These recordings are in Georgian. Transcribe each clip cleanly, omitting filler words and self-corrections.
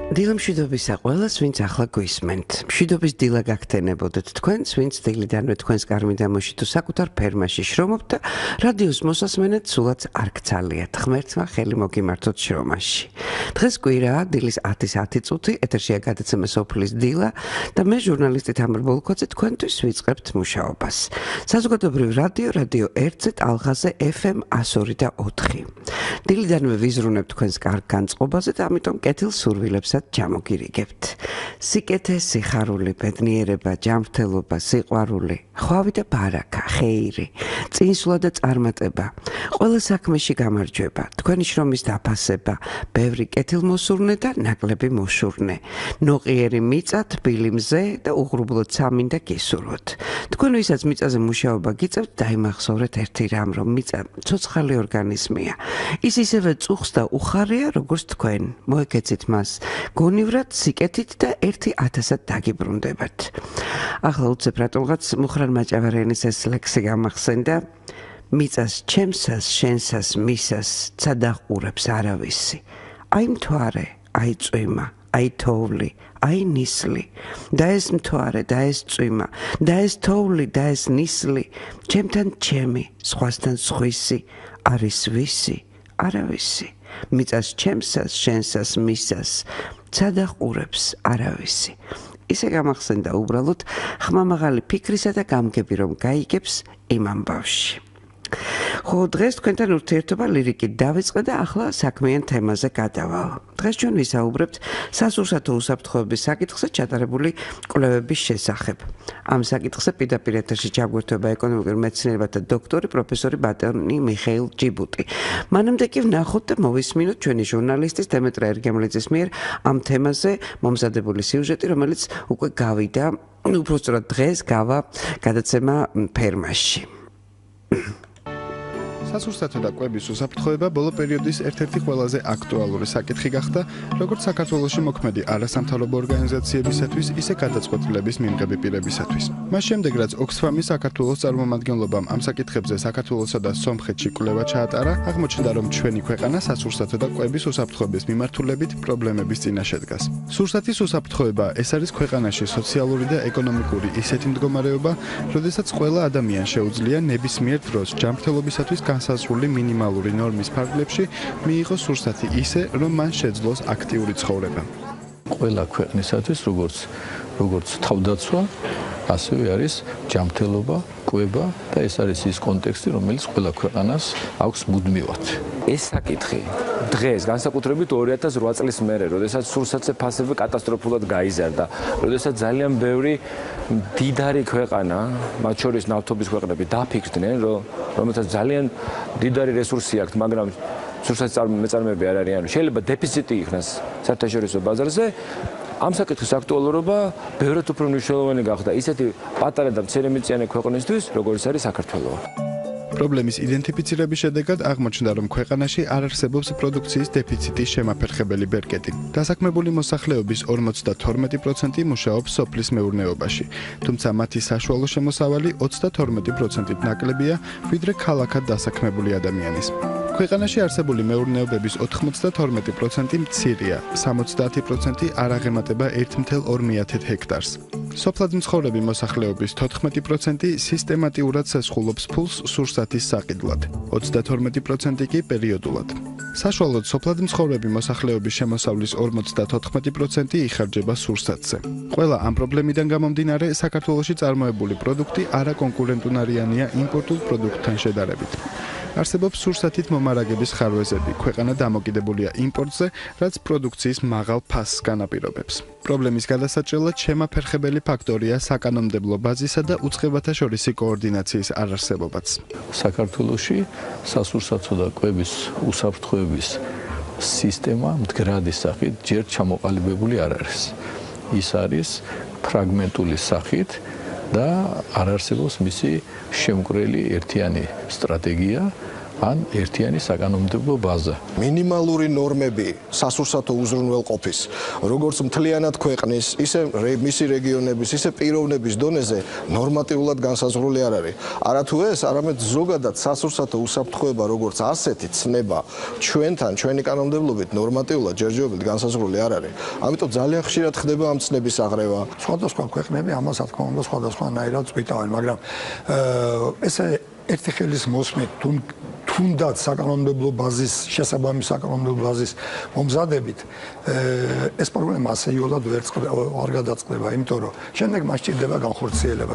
დილა მშვიდობისა ყველას, ვინც ახლა გვისმენთ. მშვიდობის დილა გაგთენებოდეთ თქვენს, ვინც დილიდანვე თქვენს გარმიდამოში თუ საკუთარ ფერმაში შრომობთ და რადიოს მოსასმენად სულაც არ გცალიათ. ღმერთმა ხელი მოგიმართოთ შრომაში. დღეს კვირაა, დილის 10:10 წუთი, ეთერშია გადაცემა სოფლის დილა და მე ჟურნალისტი თამარ ბოლქოძე თქვენთვის ვიწყებთ მუშაობას. საზოგადოებრივ რადიო 1-ზე ტალღაზე FM 102.4. დილიდანვე ვიზრუნებ თქვენს კარგ განწყობაზე და ამიტომ კეთილ სურვილებსაც ჩამოგირიგებთ. სიკეთე, სიხარული, ბედნიერება, ჯანმრთელობა, სიყვარული, ხვავი და ბარაკა, ხეირი, წინსვლა და წარმატება, ყველა საქმეში გამარჯვება, თქვენი შრომის დაფასება, ბევრი კეთილმოსურნე და ნაკლები მოშურნე, ნოყიერი მიწა, თბილი მზე და უღრუბლოდ სამინდა გისურვოთ. თქვენ ვისაც მიწაზე მუშაობა გიწევთ, დაიმახსოვრეთ ერთი რამ, რომ მიწა ცოცხალი ორგანიზმია. ის ისევე წუხს და უხარია, როგორც თქვენ. მოეკეცით მას გონივრად, სიკეთით და 1000-ად დაგიბრუნდებათ. ახლა უცებ რატომღაც მუხრან მაჭავარიანის ეს ლექსი გამახსენდა. მიწას ჩემსას, შენსას, მისას ცადაყურებს არავისი. აი მთვარე, აი წვიმა, აი თოვლი, აი ნისლი. და ეს მთვარე, და ეს წვიმა, და ეს თოვლი, და ეს ნისლი, ჩემთან ჩემი, სხვასთან სხვისი, არის ვისი, არავისი. მიწას ჩემსას, შენსას, მისას ცადაყურებს არავისი. ისე გამახსენდა უბრალოდ ხმამაღალი ფიქრისა და გამგები, რომ გაიგებს იმ ამბავში. ხო, დღეს თქვენთან ურთიერთობა ლირიკით დავიწყე და ახლა საქმიან თემაზე გადავალ. დღეს ჩვენ ვისაუბრებთ სასურსათო უსაფრთხოების საკითხზე ჩატარებული კვლევების შესახებ. ამ საკითხზე პირდაპირ ეთერში ჩაგვერთვება ეკონომიკურ მეცნიერებათა დოქტორი პროფესორი ბატონი მიხეილ ჭიბუტი. მანამდე კი ვნახოთ და მოვისმინოთ ჩვენი ჟურნალისტის დემეტრე ერგემლიძის მიერ ამ თემაზე მომზადებული სიუჟეტი, რომელიც უკვე გავიდა, უბრალოდ დღეს გავა გადაცემა ფერმაში. სასურსათო და კვების უსაფრთხოება ბოლო პერიოდის ერთ-ერთი ყველაზე აქტუალური საკითხი გახდა, როგორც საქართველოში მოქმედი არასამთავრობო ორგანიზაციებისათვის, ისე გადაწყვეტილების მიმღები პირებისათვის. მას შემდეგ, რაც ოქსფამის საქართველოს წარმომადგენლობამ ამ საკითხებზე საქართველოსა და სომხეთში კვლევა ჩაატარა, აღმოჩნდა, რომ ჩვენი ქვეყანა სასურსათო და კვების უსაფრთხოების მიმართულებით პრობლემების წინაშე დგას. სურსათის უსაფრთხოება ეს არის ქვეყანაში სოციალური და ეკონომიკური ისეთი მდგომარეობა, როდესაც ყველა ადამიანს შეუძლია ნებისმიერ დროს ჯანმრთელობისათვის განსაზღვრული მინიმალური ნორმის ფარგლებში მიიღოს სურსათი ისე, რომ მან შეძლოს აქტიური ცხოვრება. ყველა ქვეყნისათვის, როგორც თავდაცვა, ასევე არის ჯანმრთელობა, კვება და ეს არის ის კონტექსტი, რომელიც ყველა ქვეყანას აქვს მუდმივად. ეს საკითხი დღეს განსაკუთრებით 2008 წლის მერე, როდესაც სურსათზე ფასები კატასტროფულად გაიზარდა, როდესაც ძალიან ბევრი დიდარი ქვეყანა, მათ შორის ნავთობის ქვეყნები დაფიქრდნენ, რომელთაც ძალიან დიდარი რესურსი აქვთ, მაგრამ სურსათის მეწარმეები არ არიან. შეიძლება დეფიციტი იქნას საერთაშორისო ბაზარზე. ამ საკითხის აქტუალურობა ბევრად უფრო მნიშვნელოვანი გახდა ისეთი პატარა და მცირემიწიანი ქვეყნისთვის, როგორც არის საქართველო. პრობლემის იდენტიფიცირების შედეგად აღმოჩნდა, რომ ქვეყანაში არ არსებობს პროდუქციის დეფიციტის შემაფერხებელი ბერკეტი. დასაქმებული მოსახლეობის 52% მუშაობს სოფლის მეურნეობაში, თუმცა მათი საშუალო შემოსავალი 32%-ით ნაკლებია, ვიდრე ქალაქად დასაქმებული ადამიანის. ქვეყანაში არსებული მეურნეობების 92% მცირეა, 70% არ აღემატება 1,2 ჰექტარს. სოფლად მცხოვრები მოსახლეობის 14% სისტემატიურად სესხულობს ფულს სურსათის საყიდლად, 32% კი პერიოდულად. საშუალოდ სოფლად მცხოვრები მოსახლეობის შემოსავლის 54% იხარჯება სურსათზე. ყველა ამ პრობლემიდან გამომდინარე, საქართველოში წარმოებული პროდუქტი არაკონკურენტუნარიანია იმპორტულ პროდუქტთან შედარებით. არსებობს სურსათით მომარაგების ხარვეზები, ქვეყანა დამოკიდებულია იმპორტზე, რაც პროდუქციის მაღალ ფასს განაპირობებს. პრობლემის გადასაჭრელად შემაფერხებელი ფაქტორია საკანონმდებლო ბაზისა და უწყებათა შორისი კოორდინაციის არარსებობაც. საქართველოში სასურსათო და კვების უსაფრთხოების სისტემა მდგრადი სახით ჯერ ჩამოყალიბებული არ არის. ის არის ფრაგმენტული სახით და არ არსებობს მისი შემკრელი ერთიანი სტრატეგია, ან ერთიანი საკანონმდებლო ბაზა. მინიმალური ნორმები სასურსათო უზრუნველყოფის, როგორც მთლიანად ქვეყნის, ისე მისი რეგიონების, ისე პიროვნების დონეზე ნორმატიულად განსაზღვრული არ არის. არათუ ეს, არამედ ზოგადად სასურსათო უსაფრთხოება როგორც ასეთი ცნება ჩვენთან, ჩვენი კანონმდებლობით ნორმატიულად ჯერჯერობით განსაზღვრული არ არის. ამიტომ ძალიან ხშირად ხდება ამ ცნების აღრევა. სხვადასხვა ქვეყნები ამას რა თქმა უნდა სხვადასხვანაირად წვითავენ, მაგრამ ესე ერთი ხელის მოსმით თუნდაც საკანონმდებლო ბაზის შესაბამის საკანონმდებლო ბაზის მომზადებით ეს პრობლემა ასე იოლად არ გადაწყდება, იმიტომ რომ შემდეგ მას სჭირდება განხორციელება.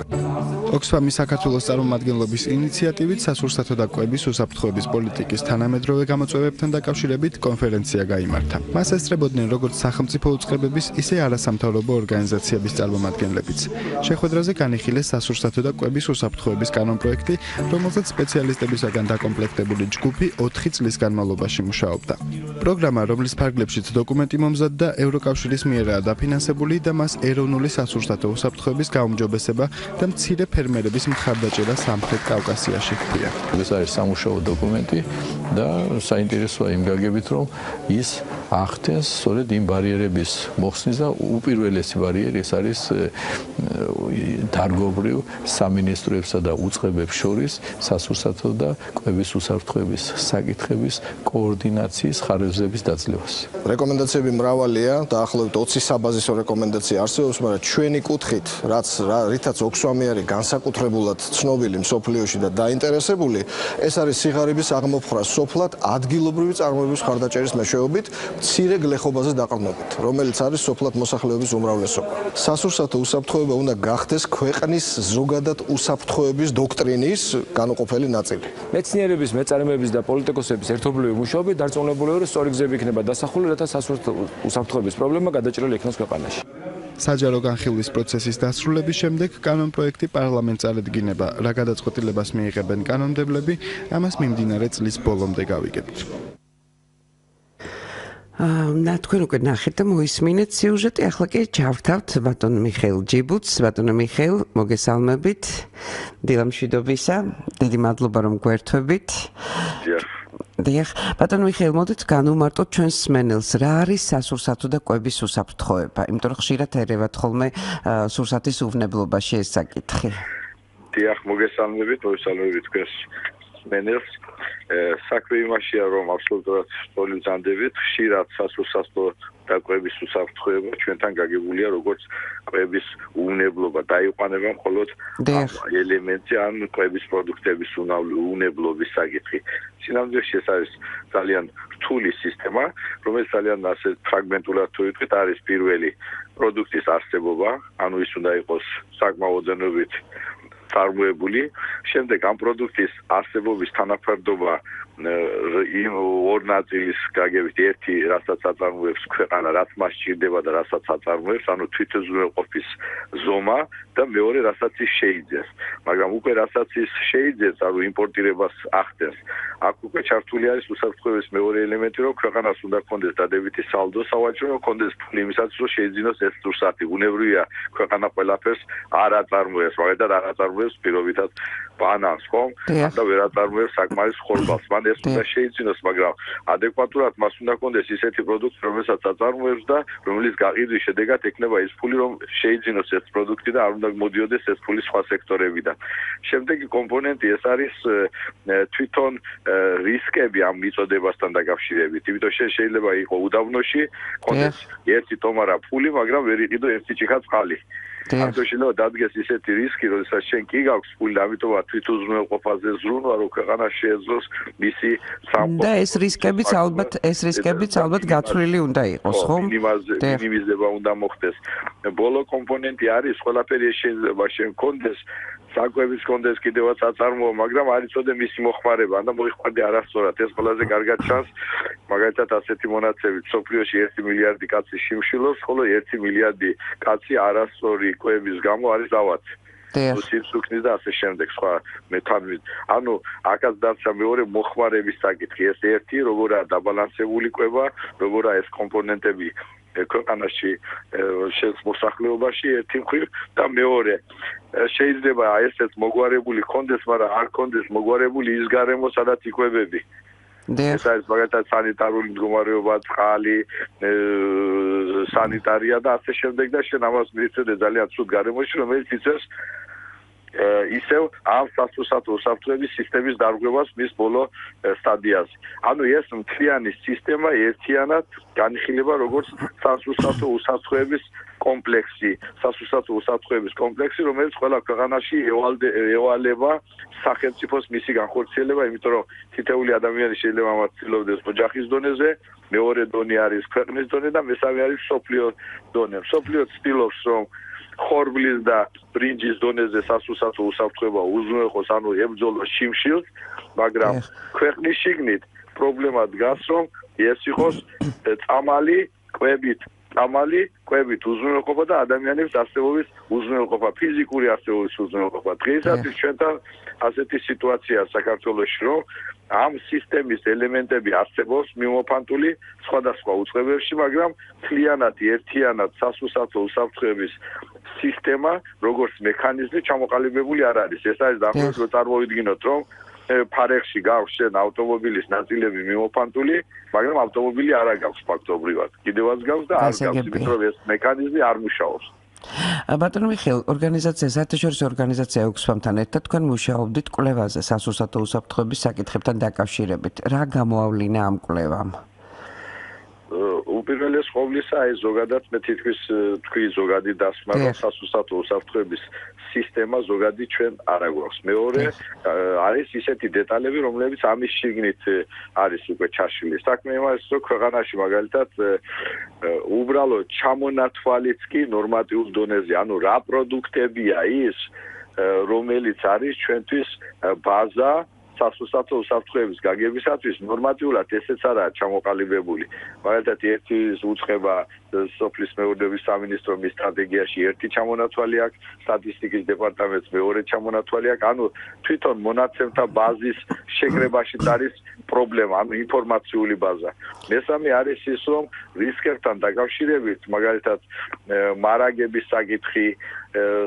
ოქსფამის საქართველოს წარმომადგენლობის ინიციატივით სასურსათო და კვების უსაფრთხოების პოლიტიკის თანამედროვე გამოწვევებთან დაკავშირებით კონფერენცია გაიმართა. მას ესწრებოდნენ როგორც სახელმწიფო უწყებების, ისე არასამთავრობო ორგანიზაციების წარმომადგენლებიც. შეხვედრაზე განიხილეს სასურსათო და კვების უსაფრთხოების კანონპროექტი, რომელზეც სპეციალისტებისაგან დაკომპლექტებული ჯგუფი 4 წლის განმავლობაში მუშაობდა. პროგრამა, რომლის ფარგლებშიც დოკუმენტი მომზადდა, ევროკავშირის მიერაა დაფინანსებული და მას ეროვნული სასურსათო უსაფრთხოების გაუმჯობესება და მცირე ფერმერების მხარდაჭერა სამხრეთ კავკასიაში ჰქვია. ეს არის სამუშაო დოკუმენტი და საინტერესოა იმ გაგებით, რომ ის ახდენს სწორედ იმ ბარიერების მოხსნის და უპირველესი ბარიერი ეს არის დარგობრივ სამინისტროებსა და უწყებებს შორის სასურსათო და კვების უსაფრთხოების საკითხების კოორდინაციის ხარჯების დაძლევას. რეკომენდაციები მრავალია, დაახლოებით 20 საბაზისო რეკომენდაცია არსებობს, მაგრამ ჩვენი კუთხით, რითაც ოქსვამი არის განსაკუთრებულად ცნობილი მსოფლიოში და დაინტერესებული, ეს არის სიღარიბის აღმოფხვრა სოფლად ადგილობრივი წარმოების ხარდაჭერის მეშვეობით მცირე გლეხობაზე დაყრდნობით, რომელიც არის სოფლად მოსახლეობის უმრავლესობა. სასურსათო უსაფრთხოება უნდა გახდეს ქვეყნის ზოგადად უსაფრთხოების დოქტრინის განუყოფელი ნაწილი. მეცნიერების, მეწარმეების და პოლიტიკოსების ერთობლივი მუშაობით დარწმუნებულია, რომ სწორი გზები იქნება დასახული, რათა სასურსათო უსაფრთხოების პრობლემა გადაჭრილი იქნას ქვეყანაში. საჯარო განხილვის პროცესის დასრულების შემდეგ კანონპროექტი პარლამენტს წარედგინება, რა გადაწყვეტილებას მიიღებენ კანონმდებლები, ამას მიმდინარე წლის ბოლომდე გავიგებთ. თქვენ უკვე ნახეთ და მოისმინეთ სიუჟეტი, ახლა კი ჩავთავთ ბატონ მიხეილ ჯიბუts. ბატონო მიხეილ, მოგესალმებით. დილა მშვიდობისა. დიდი მადლობა რომ გვერთვებით. დიახ, ბატონო მიხეილ, მოდით განვმარტოთ ჩვენს მსმენელს, რა არის სასურსათო და კვების უსაფრთხოება, იმიტომ რომ ხშირად ერევათ ხოლმე სურსათის უვნებლობაში ეს საკითხი. დიახ, მოგესალმებით, მოგესალმებით თქვენს მსმენელს. საქმე იმაშია, რომ აბსოლუტურად სწორი ვზანდებით, ხშირად სასურსათო და კვების უსაფრთხოება ჩვენთან გაგებულია როგორც კვების უვნებლობა. დაიყვანება მხოლოდ ელემენტი ან კვების პროდუქტების უვნებლობის საკითხი. სინამდვილეში ეს არის ძალიან რთული სისტემა, რომელიც ძალიან ასე ფრაგმენტულად თუ ვიტყვით, არის პირველი პროდუქტის არსებობა, ანუ ის უნდა იყოს საკმაოდ ოდენობით წარმოებული. შემდეგ ამ პროდუქტის არსებობის თანაფარდობა იმ ორ ნაწილის გაგებით, ერთი რასაც აწარმოებს ქვეყანა, რაც მას სჭირდება და რასაც აწარმოებს, ანუ თვითუზრუნველყოფის ზომა და მეორე რასაც ის შეიძენს. მაგრამ უკვე რასაც ის შეიძენს, ანუ იმპორტირებას ახდენს, აქ უკვე ჩართული არის უსაფრთხოების მეორე ელემენტი, რომ ქვეყანას უნდა ქონდეს დადებითი სალდო სავაჭრო, რომ ქონდეს ფული იმისათვის, რომ შეიძინოს ეს სურსათი. უნევრია ქვეყანა ყველაფერს არ აწარმოებს, მაგალითად არ აწარმოებს პირობითად ბანანს, ხომ? და ვერ აწარმოებს საკმარის ხორბალს. მან ეს უნდა შეიძინოს, მაგრამ ადეკვატურად მას უნდა ქონდეს ისეთი პროდუქტი, რომელსაც აწარმოებს და რომელიც გაყიდვის შედეგად ექნება ის ფული, რომ შეიძინოს ეს პროდუქტი და არ უნდა მოდიოდეს ეს ფული სხვა სექტორებიდან. შემდეგი კომპონენტი ეს არის თვითონ რისკები ამ მიწოდებასთან დაკავშირებით. იმიტომ შეიძლება იყო უდაბნოში, ქონდეს ერთი ტომარა ფული, მაგრამ ვერ იყიდო ერთი ჭიქა წყალი. ამიტომ შეიძლება დადგეს ისეთი რისკი, როდესაც შენ კი გაქვს ფული, ამიტომაც თვითუზრუნველყოფაზე ზრუნვა, რომ ქვეყანა შეეძლოს მისი სამყოფო. და ეს რისკებიც ალბათ გაცვლილი უნდა იყოს, ხო? მინიმიზება უნდა მოხდეს. ბოლო კომპონენტი არის, ყველაფერი შეიძლება შენ კონდეს საკვების კონდეს კიდევაც აწარმოო, მაგრამ არ იცოდე მისი მოხმარება, და მოიხმარდე არასწორად. ეს ყველაზე კარგად ჩანს, მაგალითად ასეთი მონაცემით, სოფლიოში 1 მილიარდი კაცი შიმშილობს, ხოლო 1 მილიარდი კაცი არასწორი კვების გამო არის ავად. სიცოცხლის და ასე შემდეგ სხვა მეთანმით. ანუ აქაც დარჩა მეორე მოხმარების საკითხი. ეს ერთი, როგორაა დაბალანსებული კვება, როგორაა ეს კომპონენტები ქვეყანაში მოსახლეობაში ერთი მხრივ და მეორე შეიძლება ესეც მოგვარებული კონდეს, მაგრამ არ კონდეს მოგვარებული ის გარემო, სადაც იკვებები. ეს არის მაგალითად სანიტარული მდგომარეობა, წყალი, სანიტარია და ასე შემდეგ და შენ ამას მივიწოდე ძალიან ცუდ გარემოში, რომელიც იწევს ისევ ამ სასურსათო უსაფრთხოების სისტემის დარღვევას მის ბოლო სტადიაზე. ანუ ეს მთლიანი სისტემა ერთიანად განიხილება როგორც სასურსათო უსაფრთხოების კომპლექსი, სასურსათო უსაფრთხოების კომპლექსი, რომელიც ყველა ქვეყანაში ევალება სახელმწიფოს მისი განხორციელება, იმიტომ რომ თითოეული ადამიანი შეიძლება ამას ცდილობდეს ოჯახის დონეზე, მეორე დონე არის ქვეყნის დონე და მესამე არის მსოფლიო დონე. მსოფლიო ცდილობს რომ ხორბლის და ბრინჯის დონეზე სასურსათო უსაფრთხოება უზრუნველყოს, ანუ ებრძოლოს შიმშილს, მაგრამ ქვეყნის შიგნით პრობლემა დგას, რომ ეს იყოს კვებით უზრუნველყოფა და ადამიანების არსებობის უზრუნველყოფა, ფიზიკური არსებობის უზრუნველყოფა. დღეისათვის ჩვენთან ასეთი სიტუაციაა საქართველოში, რომ ამ სისტემის ელემენტები არსებობს მიმოფანტული სხვადასხვა უწყებებში, მაგრამ მთლიანად ერთიანად სასურსათო უსაფრთხოების სისტემა, როგორც მექანიზმი ჩამოყალიბებული არ არის. ეს არის დაახლოებით რომ წარმოვიდგინოთ, რომ ფარეხში გაქვს შენ ავტომობილის ნაწილები მიმოფანტული, მაგრამ ავტომობილი არ აგავს ფაქტობრივად. კიდევაც გავს და არ გავს, იმიტომ რომ ეს მექანიზმი არ მუშაობს. ბატონო მიხეილ, ორგანიზაცია საერთაშორისო ორგანიზაცია ოქსფამთან ერთად თქვენ მუშაობდით კვლევაზე სასურსათო უსაფრთხოების საკითხებთან დაკავშირებით. რა გამოავლინა ამ კვლევამ? უპირველეს ყოვლისა, ეს ზოგადად მე თითქმის თქვი ზოგადი დასმა, რომ სასურსათო უსაფრთხოების სისტემა ზოგადი ჩვენ არ აგვაქვს. მეორე არის ისეთი დეტალები, რომლებიც ამის შიგნით არის უკვე ჩაშლილი. საქმე იმას, რომ ქვეყანაში მაგალითად უბრალოდ ჩამონათვალიც კი ნორმატიულ დონეზე, ანუ რა პროდუქტებია ის, რომელიც არის ჩვენთვის ბაზა სასურსათო უსაფრთხოების გაგებისათვის, ნორმატიულად ესეც არაა ჩამოყალიბებული. მაგალითად, ერთი უწყება სოფლის მეურნეობის სამინისტროს სტრატეგიაში ერთი ჩამონათვალი აქვს, სტატისტიკის დეპარტამენტს მეორე ჩამონათვალი აქვს. ანუ თვითონ მონაცემთა ბაზის შეკრებაში არის პრობლემა, ანუ ინფორმაციული ბაზა. მესამე არის ის, რომ რისკებთან დაკავშირებით, მაგალითად, მარაგების საკითხი,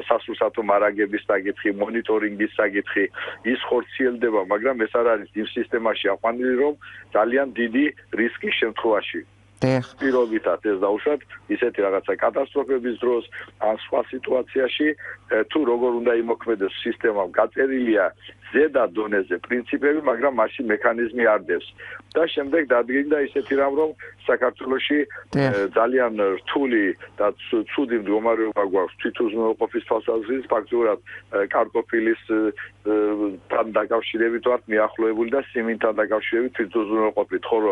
სასურსათო მარაგების საკითხი, მონიტორინგის საკითხი, ის ხორციელდება, მაგრამ ეს არ არის იმ სისტემაში აყვანილი, რომ ძალიან დიდი რისკის შემთხვევაში პირობითად ეს დაუშვათ ისეთი რაღაცა კატასტროფების დროს ან სხვა სიტუაციაში თუ როგორ უნდა იმოქმედოს სისტემამ გაწერილია ზედა დონეზე პრინციპები, მაგრამ მასში მექანიზმი არ დევს. და შემდეგ დადგინდა ისეთი რამ, რომ საქართველოში ძალიან რთული და ცუდი მდგომარეობა გვაქვს თვითუზრუნველყოფის თვალსაზრისით, ფაქტობრივად კარტოფილის თან დაკავშირებით ვართ მიახლოებული და სიმინდთან დაკავშირებით თვითუზრუნველყოფით, ხოლო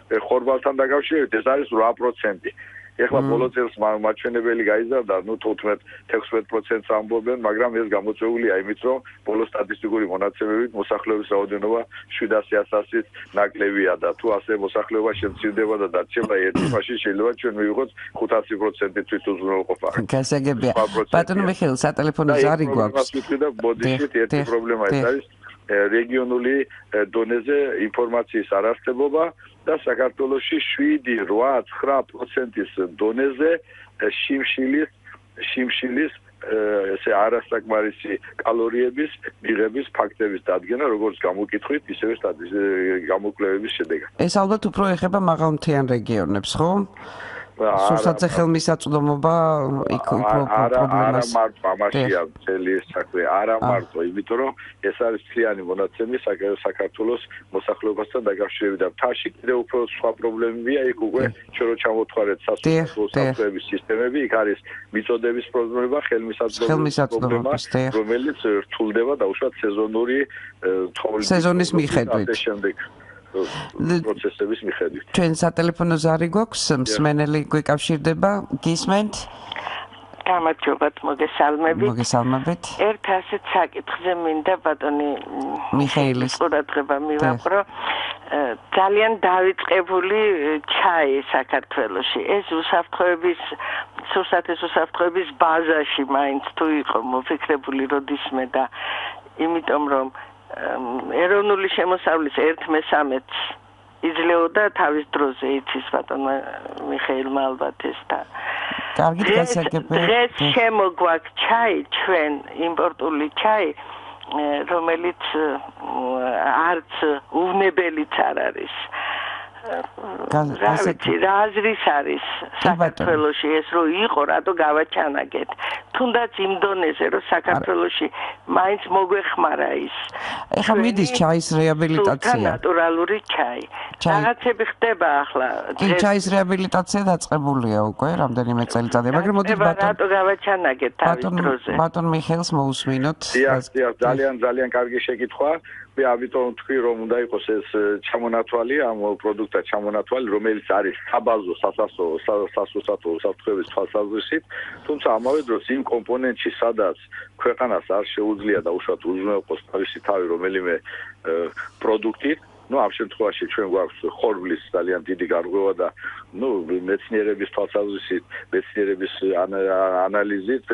ხორბალთან დაკავშირებით ეს არის 8%. ეხლა ბოლო წელს მაჩვენებელი გაიზარდა, 15-16%-ს ამბობენ, მაგრამ ეს გამოწვეულია იმით, რომ ბოლო სტატისტიკური მონაცემებით მოსახლეობის რაოდენობა 700,000-ით ნაკლებია და თუ ასე მოსახლეობა შემცირდება და დარჩება ერთი ფაში, შეიძლება ჩვენ მივიღოთ 500% თვითუზრუნველყოფა. გასაგებია. ბატონო მიხეილ, სატელეფონო ზარი გვაქვს. და ბოდიშით ერთი პრობლემა ეს არის რეგიონული დონეზე ინფორმაციის არარსებობა და საქართველოში 7-8-9%-ის დონეზე შიმშილის ესე არასაკმარისი კალორიების მიღების ფაქტების დადგენა, როგორც გამოკითხვით, ისევე გამოკვლევების შედეგად. ეს ალბათ უფრო ეხება მაღალმთიან რეგიონებს, ხო? სურსათზე ხელმისაწვდომობა იქ პრობლემას არა მარტო ამაშია მთელი ეს საქმე, არა მარტო, იმიტომ რომ ეს არის მთლიანი მონაცემი საქართველოს მოსახლეობასთან დაკავშირებით და მთაში კიდევ უფრო სხვა პრობლემებია, იქ უკვე ჩვენ რო ჩამოვთვალეთ სასურსათო უსაფრთხოების სისტემები, იქ არის მიწოდების პრობლემა, ხელმისაწვდომობის პრობლემა, რომელიც რთულდება დაუშვათ სეზონური სეზონის მიხედვით. პროცესების მიხედვით. ჩვენ სატელეფონო ზარი გვაქვს, მსმენელი გვიკავშირდება, გისმენთ? გამარჯობათ, მოგესალმებით. მოგესალმებით. ერთ ასეთ საკითხზე მინდა ბატონი მიხეილის ყურადღება მივაყრო. ძალიან დავიწყებული ჩაი საქართველოში. ეს უსაფრთხოების სურსათის უსაფრთხოების ბაზაში მაინც თუ იყო მოფიქრებული როდისმე და იმიტომ რომ ეროვნული შემოსავლის 1/13 იძლეოდა თავის დროზე იცის ბატონმა მიხეილმა ალბათ ეს და კარგით გასაგებია დღეს შემოგვაქვს ჩაი ჩვენ იმპორტული ჩაი რომელიც არც უვნებელიც არ არის რა აზრის არის საქართველოში ეს რო იყო რატო გავაჩანაგეთ თუნდაც იმ დონეზე რომ საქართველოში მაინც მოგვეხმარა ის ეხლა მიდის ჩაის რეაბილიტაცია ნატურალური ჩაი რაღაცები ხდება ახლა ჩაის რეაბილიტაცია დაწყებულია უკვე რამდენიმე წელიწადია მაგრამ მოდით რატო გავაჩანაგეთ თავის დროზე ბატონ მიხეილს მოусმინოთ ძალიან კარგი შეკითხვა მე ამიტომ თქვი რომ უნდა იყოს ეს ჩამონათვალი ამ პროდუქტა ჩამონათვალი რომელიც არის საბაზო სასუსათო უსაფრთხოების თვალსაზრისით თუმცა ამავე დროს იმ კომპონენტში სადაც ქვეყანას არ შეუძლია დაუშვათ უზრუნველყოს თავისი თავი რომელიმე პროდუქტით ну ამ შემთხვევაში ჩვენ გვაქვს ხორბლის ძალიან დიდი გარღვევა და ну მეცნიერების თვალსაზრისით მეცნიერების ანალიზით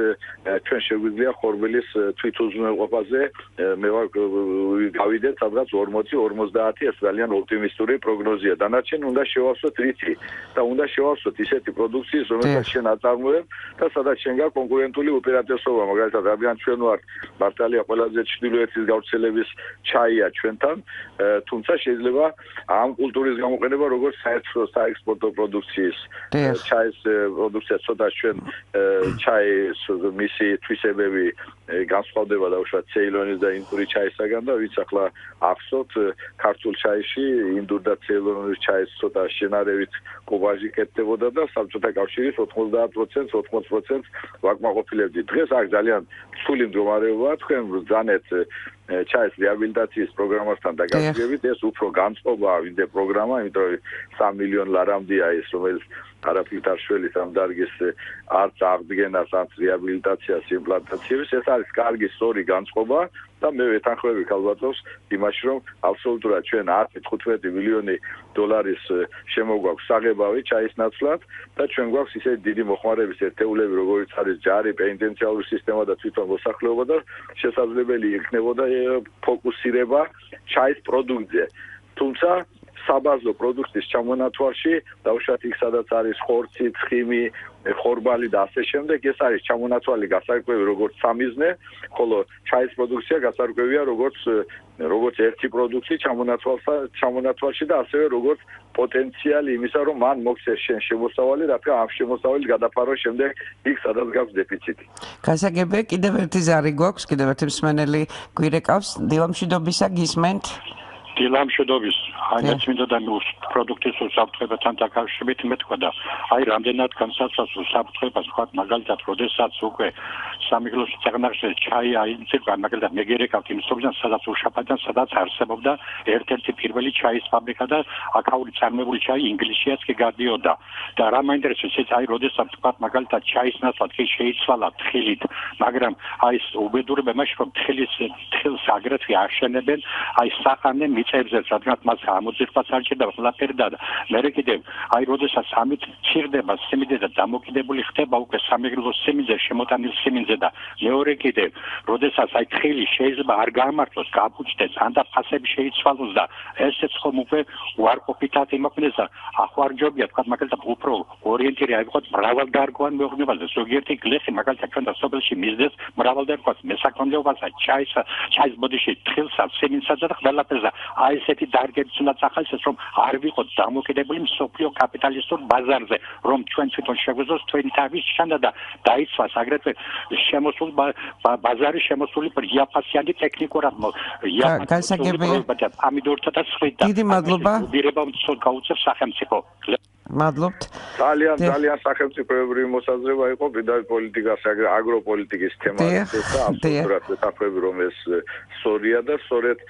ჩვენ შეგვიძლია ხორბლის თვითუზრუნველყოფაზე მე გავიდეთ სადღაც 40-50 ეს ძალიან ოპტიმისტური პროგნოზია დანარჩენი უნდა შევავსოთ რითი და უნდა შევავსოთ ისეთი პროდუქციის რომელსაც შენ აწარმოებ და სადაც შენ გაქვს კონკურენტული უპირატესობა მაგალითად რადგან ჩვენ ვართ მართალია ყველაზე ჩრდილოეთის გავრცელების ჩაია ჩვენთან თუმცა შეიძლება ამ კულტურის გამოყენება როგორც საექსპორტო პროდუქციის ჩაის პროდუქცია ცოტა ჩვენ ჩაის მისი თვისებები განსხვავდება დაუშვათ ცეილონის და ინდური ჩაისაგან და ვინც ახლა ახსოვთ ქართულ ჩაიში ინდურ და ცეილონის ჩაის ცოტა შენარევით კუბაჟი კეთდებოდა და საბჭოთა კავშირის 90% 80% ვაკმაყოფილებდი დღეს აქ ძალიან ცული მდგომარეობაა თქვენ ბრძანეთ ჩაის რეაბილიტაციის პროგრამასთან დაკავშირებით ეს უფრო განწყობაა ვიდრე პროგრამა იმიტომ რომ 3 მილიონი ლარამდეა ის რომელიც არაფრით არ შველის ამ დარგის არც აღდგენას არც რეაბილიტაციას იმპლანტაციებს ეს არის კარგი სწორი განწყობა და მე ვეთანხმები ქალბატონს იმაში რომ აბსოლუტურად ჩვენ 10-15 მილიონი დოლარის შემოგვაქვს საღებავი ჩაის ნაცვლად და ჩვენ გვაქვს ისეთი დიდი მოხმარების ერთეულები როგორიც არის ჯარი პენიტენციალური სისტემა და თვითონ მოსახლეობა და შესაძლებელი იქნებოდა ფოკუსირება ჩაის პროდუქტზე თუმცა საბაზო პროდუქტის ჩამონათვალში დაუშვათ იქ სადაც არის ხორცი, ცხიმი, ხორბალი და ასე შემდეგ ეს არის ჩამონათვალი გასარკვევი როგორც სამიზნე, ხოლო ჩაის პროდუქცია გასარკვევია როგორც ერთი პროდუქტი ჩამონათვალში და ასევე როგორც პოტენციალი იმისა რომ მან მოქცეს შენ შემოსავალი, რადგან ამ შემოსავალის გადაფარო შემდეგ იქ სადაც გაქვს დეფიციტი. გასაგებია კიდევ ერთი ზარი გვაქვს, კიდევ ერთი მსმენელი გვირეკავს, დილამშვიდობისა გისმენთ. დილამშვიდობის აინაცმინდა და პროდუქტის უსაფრთხოებასთან დაკავშირებით მეთქვა და აი რამდენად განსაცდელს უსაფრთხოებას თქვა მაგალითად როდესაც უკვე სამეგრელოს წეგნახში ჩაი აიწება მაგალითად მეგერეკავთ იმ სოფლიდან სადაც უშაფატან სადაც არსებობდა ერთ-ერთი პირველი ჩაის ფაბრიკა და აკაური წარმოებული ჩაი ინგლისშიაც კი გადიოდა და რა მაინტერესებს ეს აი როდესაც თქვა მაგალითად ჩაის ნაცვლად კი შეიცვალა თხილით მაგრამ აი უბედურება იმაში რომ თხილს აგრეთვე აშენებენ აი სახანე მიწებზეც რადგან მას გამოძიებას არ ჭირდება ყველაფერი და მერე კიდევ აი როდესაც ამით ჩირდება სიმინდე და დამოკიდებული ხდება უკვე სამეგრელოს სიმინდე შემოტანილ სიმინდზე და მეორე კიდევ როდესაც აი თხილი შეიძლება არ გამართლოს გაფუჭდეს ან და ფასები შეიცვალოს და ესეც ხომ უკვე უარყოფითად იმოქმედებს და ახვარჯობია თქვა მაგალითად უფრო ორიენტირება აიღოთ მრავალდარგოვან მეურნეობაზე ზოგიერთი გლეხი მაგალითად ჩვენ და სოფელში მისდეს მრავალდარგოვან მესაქონლეობასა ჩაის ბოდიში თხილსაც სიმინდსა და ყველაფერზე აი ესეთი დარგებიც უნდა წახალისოს რომ არ ვიყოთ დამოკიდებული მსოფლიო კაპიტალისტურ ბაზარზე რომ ჩვენ თვითონ შეგვეძლოს თქვენი თავის შანდა და დაიცვას აგრეთვე შემოსული ბაზარი შემოსული იაფასიანი ტექნიკურად გასაგებია ამიდორთა და სხვათა დიდი მადლობა უბირება გაუწევს სახელმწიფო მადლობთ ძალიან სახელმწიფოებრივი მოსაზრება იყო ბედავი პოლიტიკას აგროპოლიტიკის თემაა და აბსოლუტურად ვეთანხმები რომ ეს სწორია და სწორედ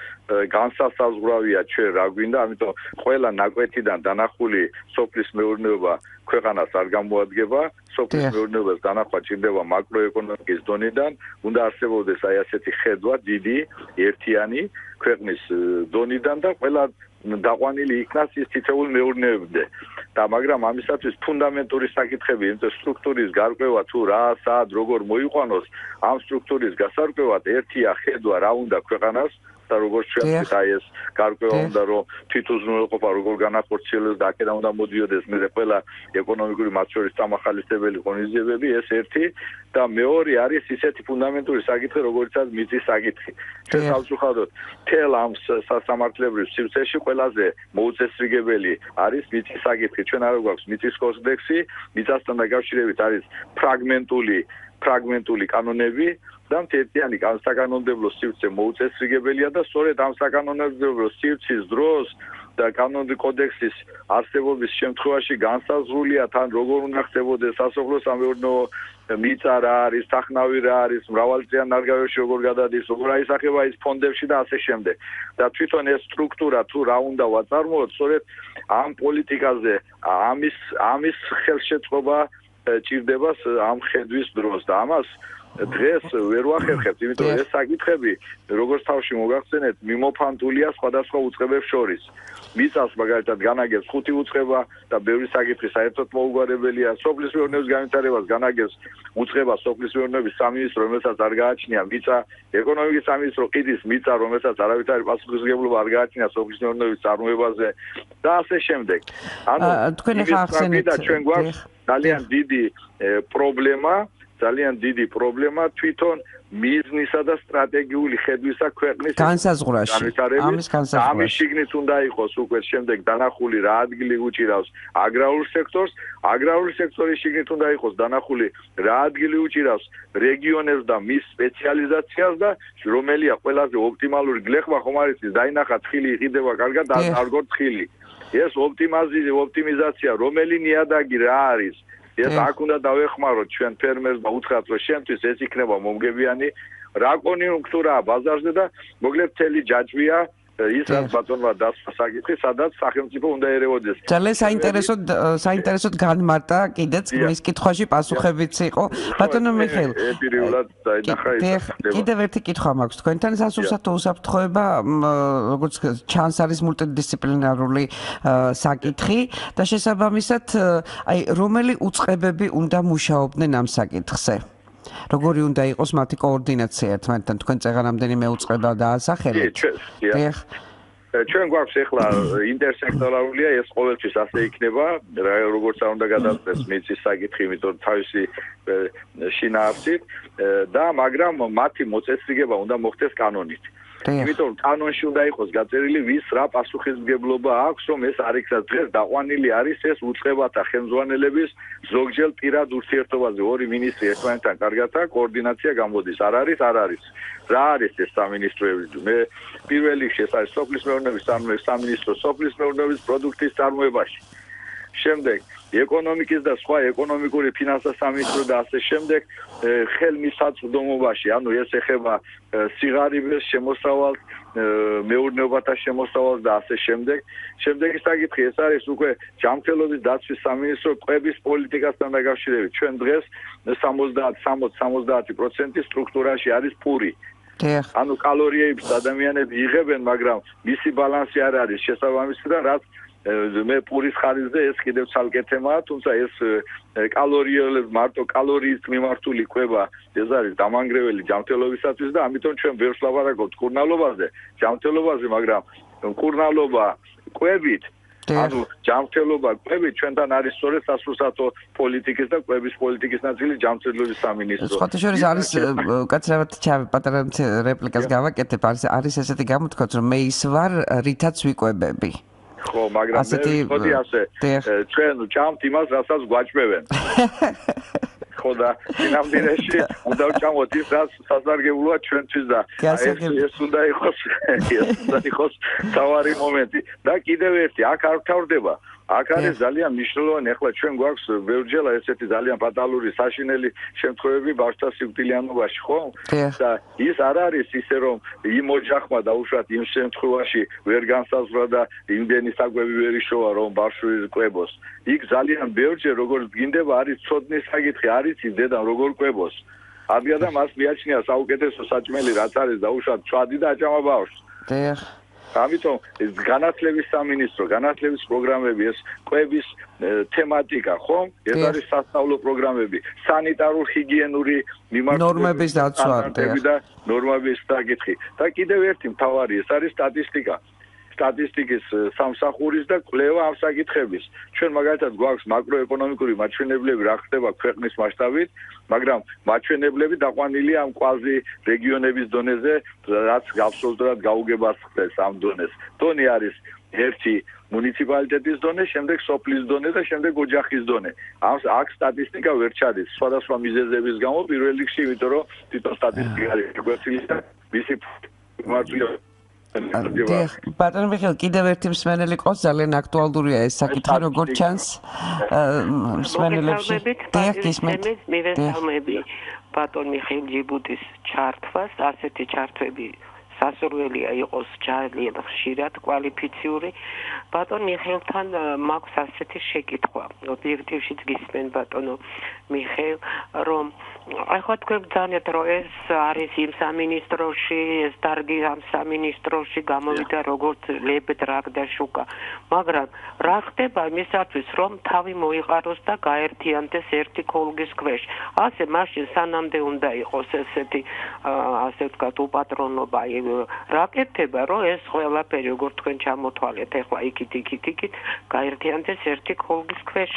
განსასაზღვრავია ჩვენ რა გვინდა ამიტომ ყველა ნაკვეთიდან დანახული სოფლის მეურნეობა ქვეყანას არ გამოადგება სოფლის მეურნეობას დანახვა ჭირდება მაკროეკონომიკის დონიდან უნდა არსებობდეს აი ასეთი ხედვა დიდი ერთიანი ქვეყნის დონიდან და ყველა დაყვანილი იქნას ის თითოეულ მეურნეობამდე და მაგრამ ამისათვის ფუნდამენტური საკითხები იმ სტრუქტურის გარკვევა თუ რა სად როგორ მოიყვანოს ამ სტრუქტურის გასარკვევად ერთია ხედვა რა უნდა ქვეყანას და როგორც ჩვენ ვთქვით, ეს გარკვევა უნდა რომ თვითუზრუნველყოფა როგორ განახორციელოს და აქედან უნდა მოდიოდეს მე ყველა ეკონომიკური მათ შორის სამახალისებელი ღონისძიებები, ეს ერთი და მეორე არის ისეთი ფუნდამენტური საკითხი, როგორიცაც მიწის საკითხი. ჩვენ თავშუხადოთ თელ ამ სასამართლებრივ სივრცეში ყველაზე მოუწესრიგებელი არის მიწის საკითხი. ჩვენ არ გვაქვს მიწის კოდექსი, მიწასთან დაკავშირებით არის ფრაგმენტული კანონები და მთლიანი საკანონმდებლო სივრცე მოუწესრიგებელია და სწორედ ამ საკანონმდებლო სივრცის დროს და კანონმდებლო კოდექსის არსებობის შემთხვევაში განსაზღვრულია თან როგორ უნდა ხდებოდეს სასოფლო-სამეურნეო მიწა რა არის, სახნავი რა არის, მრავალწლიან ნარგავებში როგორ გადადის, როგორ აისახება ის ფონდებში და ასე შემდეგ. და თვითონ ეს სტრუქტურა თუ რა უნდა ვაწარმოოთ, სწორედ ამ პოლიტიკაზე, ამის ხელშეწყობა ჭირდება ამ ხედვის დროს და ამას დღეს ვერ ვახერხებთ, იმიტომ რომ ეს საკითხები, როგორც თავში მოგახსენეთ, მიმოფანტულია სხვადასხვა უწყებებს შორის. მიწას მაგალითად განაგებს 5 უწყება და ბევრი საკითხი საერთოდ მოუგვარებელია. სოფლის მეურნეობის განვითარებას განაგებს უწყება სოფლის მეურნეობის სამინისტრო, რომელსაც არ გააჩნია მიწა, ეკონომიკის სამინისტრო ყიდის მიწა, რომელსაც არავითარი პასუხისმგებლობა არ გააჩნია სოფლის მეურნეობის წარმოებაზე და ასე შემდეგ. ანუ თქვენ ახლა ახსენეთ ჩვენ გვაქვს ძალიან დიდი პრობლემა თვითონ მიზნისა და სტრატეგიული ხედვისა ქვეყნის განსაზღვრაში. ამის შიგნით უნდა იყოს უკვე შემდეგ დანახული რა ადგილი უჭირავს აგრარულ სექტორს, აგრარული სექტორის შიგნით უნდა იყოს დანახული რა ადგილი უჭირავს რეგიონებს და მის სპეციალიზაციას და რომელია ყველაზე ოპტიმალური გლეხმა ხომ არის ის დაინახა თხილი იყიდება კარგად და არგო თხილი. ეს ოპტიმიზაცია რომელი ნიადაგი რა არის ეს აქ უნდა დავეხმაროთ ჩვენ ფერმერს და უთხრათ რომ შენთვის ეს იქნება მომგებიანი რა კონიუნქტურაა ბაზარზე და მოგლებ მთელი ჯაჭვია ის რაც ბატონმა დასვა საკითხი სადაც სახელმწიფო უნდა ერეოდეს. ძალიან საინტერესოდ განმარტა კიდეც მის კითხვაში პასუხებიც იყო. ბატონო მიხეილ, კიდევ ერთი კითხვა მაქვს თქვენთან, სასურსათო უსაფრთხოება როგორც ჩანს არის მულტიდისციპლინარული საკითხი და შესაბამისად აი რომელი უწყებები უნდა მუშაობდნენ ამ საკითხზე? როგორი უნდა იყოს მათი კოორდინაცია ერთმანეთთან? თქვენ წეგან რამდენიმე უწყება დაასახელეთ. ჩვენ გვაქვს ახლა ინტერსექტორალურია, ეს ყოველთვის ასე იქნება, როგორც არ უნდა გადაწყვეტს მიწის საკითხი, იმიტომ თავისი შინაარსით და მაგრამ მათი მოწესრიგება უნდა მოხდეს კანონით. იმიტომ კანონში უნდა იყოს გაწერილი ვის რა პასუხისმგებლობა აქვს, რომ ეს არ იქცას დღეს დაყვანილი არის ეს უწყებათა ხელმძღვანელების ზოგჯერ პირად ურთიერთობაზე ორი მინისტრი ერთმანეთთან კარგადაა კოორდინაცია გამოდის. არ არის. რა არის ეს სამინისტროები? მე პირველ რიგში ეს არის სოფლის მეურნეობის სამინისტრო, სოფლის მეურნეობის პროდუქტის წარმოებაში. შემდეგ ეკონომიკის და სხვა ეკონომიკური ფინანსთა სამინისტრო და ასე შემდეგ ხელმისაწვდომობაში, ანუ ეს ეხება სიღარიბეს შემოსავალს, მეურნეობათა შემოსავალს და ასე შემდეგ. შემდეგი საკითხი ეს არის უკვე ჯანმრთელობის დაცვის სამინისტრო კვების პოლიტიკასთან დაკავშირებით. ჩვენ დღეს 60% სტრუქტურაში არის პური. ანუ კალორიებს ადამიანები იღებენ, მაგრამ მისი ბალანსი არ არის შესაბამისი და რაც მე პურის ხარისზე ეს კიდევ ცალკე თემაა, თუმცა ეს კალორიებს მარტო კალორიით მიმართული კვება ეს არის დამანგრეველი ჯანმრთელობისათვის და ამიტომ ჩვენ ბევრს ლაპარაკობთ კურნალობაზე, ჯანმრთელობაზე, მაგრამ კურნალობა კვებით ანუ ჯანმრთელობა კვებით ჩვენთან არის სწორედ სასურსათო პოლიტიკის და კვების პოლიტიკის ნაწილი ჯანმრთელობის სამინისტრო. სხვათა შორის არის კაცრავად პატარა რეპლიკას გავაკეთებ, არის ესეთი გამოთქვა, რომ მე ის ვარ, რითაც ვიკვებები. ხო, მაგრამ ხოდი ასე ჩვენ ჭამთ იმას, რასაც გვაჭმევენ. ხო და ნამდვილად უნდა ვჭამოთ ის, რაც სასარგებლოა ჩვენთვის და ეს უნდა იყოს თავარი მომენტი. და კიდევ ერთი, აქ არ ვთავრდება. აქ არის ძალიან მნიშვნელოვანი, ახლა ჩვენ გვაქვს ბევრჯერ ესეთი ძალიან ფატალური საშინელი შემთხვევები ბავშვთა სიკვდილიანობაში, ხო? და ის არ არის ისე რომ იმ ოჯახმა დაუშვათ იმ შემთხვევაში ვერ განსაზღვრა და იმდენი საკვები ვერ იშოვა რომ ბავშვი კვებოს. იქ ძალიან ბევრჯერ როგორც გინდება არის ცოდნის საკითხი, არის ის დედამ როგორ კვებოს. ადგა და მას მიაჩნია საუკეთესო საჭმელი რაც არის დაუშვათ ჭვადი და აჭამა ბავშვს. ამიტომ განათლების სამინისტრო, განათლების პროგრამები, ეს კვების თემატიკა, ხო? ეს არის სასწავლო პროგრამები, სანიტარულ-ჰიგიენური ნორმების დაცვა და ნორმების დაკითხი. და კიდევ ერთი მთავარი, ეს არის სტატისტიკა. სტატისტიკის სამსახურის და კვლევა ამ საკითხების. ჩვენ მაგალითად გვაქვს მაკროეკონომიკური მაჩვენებლები რა ხდება ქვეყნის მასშტაბით, მაგრამ მაჩვენებლები დაყვანილია ამ კვაზი რეგიონების დონეზე, რაც აბსოლუტურად გაუგებას ხდეს ამ დონეს. დონე არის ერთი მუნიციპალიტეტის დონე, შემდეგ სოფლის დონე და შემდეგ ოჯახის დონე. აქ სტატისტიკა ვერ ჩადის სხვადასხვა მიზეზების გამო, პირველ რიგში, იმიტომ რომ თვითონ სტატისტიკა არის გვერდილი და მისი მართლია ბატონო მიხეილ, კიდევ ერთი მსმენელი ყავს, ძალიან აქტუალურია ეს საკითხი, როგორც ჩანს მსმენელებში. მივესალმები ბატონ მიხეილ ჯიბუტის ჩართვას, ასეთი ჩართვები სასურველია იყოს ძალიან ხშირად კვალიფიციური. ბატონ მიხეილთან მაქვს ასეთი შეკითხვა. ობიექტივშიც გისმენ ბატონო მიხეილ, რომ ახლა თქვენ ბრძანეთ, რომ ეს არის იმ სამინისტროში, ეს დარგი ამ სამინისტროში გამოვიდა როგორც ლებდრაკ და შუკა. მაგრამ რა ხდება იმისათვის, რომ თავი მოიყაროს და გაერთიანდეს ერთი ქოლგის ქვეშ. ასე მაშინ სანამდე უნდა იყოს ესეთი ასე ვთქვათ უპატრონობა რა კეთდება, რომ ეს ყველაფერი როგორც თქვენ ჩამოთვალეთ, ეხლა იქით გაერთიანდეს ერთი ქოლგის ქვეშ.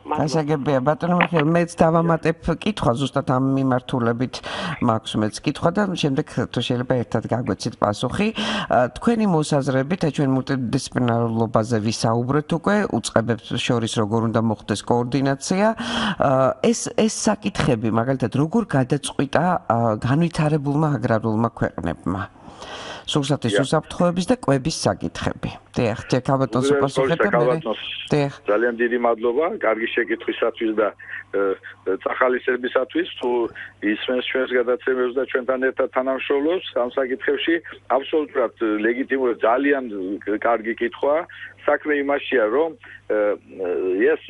გასაგებია ბატონო მიხეილ, მეც დავამატებ კითხვა ზუსტად ამ მიმართულებით მაქვს მეც კითხვა და შემდეგ თუ შეიძლება ერთად გაგვეცით პასუხი. თქვენი მოსაზრებით, ჩვენ მულტიდისციპლინარობაზე ვისაუბრეთ უკვე, უწყებებს შორის როგორ უნდა მოხდეს კოორდინაცია. ეს საკითხები მაგალითად როგორ გადაწყვიტა განვითარებულმა აგრარულმა ქვეყნებმა? სურსათის უსაფრთხოების და კვების საკითხები. დიახ, ჯეკაბატონს უპასუხეთ და მე. დიახ. ძალიან დიდი მადლობა, კარგი შეკითხვისათვის და წახალისებისათვის, თუ ისმენს ჩვენს გადაცემებს და ჩვენთან ერთად თანამშრომლობს ამ საკითხებში, აბსოლუტურად ლეგიტიმური, ძალიან კარგი კითხვა. საქმე იმაშია, რომ ეს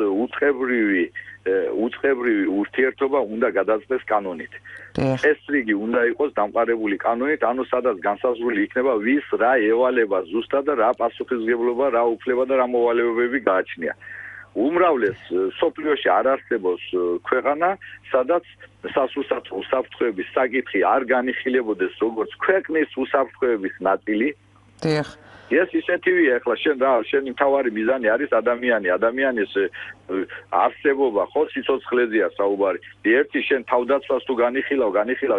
უწყებრივი ურთიერთობა უნდა გადაწყდეს კანონით. ეს რიგი უნდა იყოს დამყარებული კანონით, ანუ სადაც განსაზღვრული იქნება ვის რა ევალება ზუსტად და რა პასუხისმგებლობა, რა უფლება და რა მოვალეობები გააჩნია. უმრავლეს სოფლიოში არ არსებობს ქვეყანა, სადაც სასურსათო უსაფრთხოების საკითხი არ განიხილებოდეს როგორც ქვეყნის უსაფრთხოების ნაწილი. დიახ. ეს ისეთივია, ახლა შენი მთავარი მიზანი არის ადამიანის არსებობა, ხო, სიცოცხლეზეა საუბარი. ერთი შენ თავდაცვას თუ განიხილავ,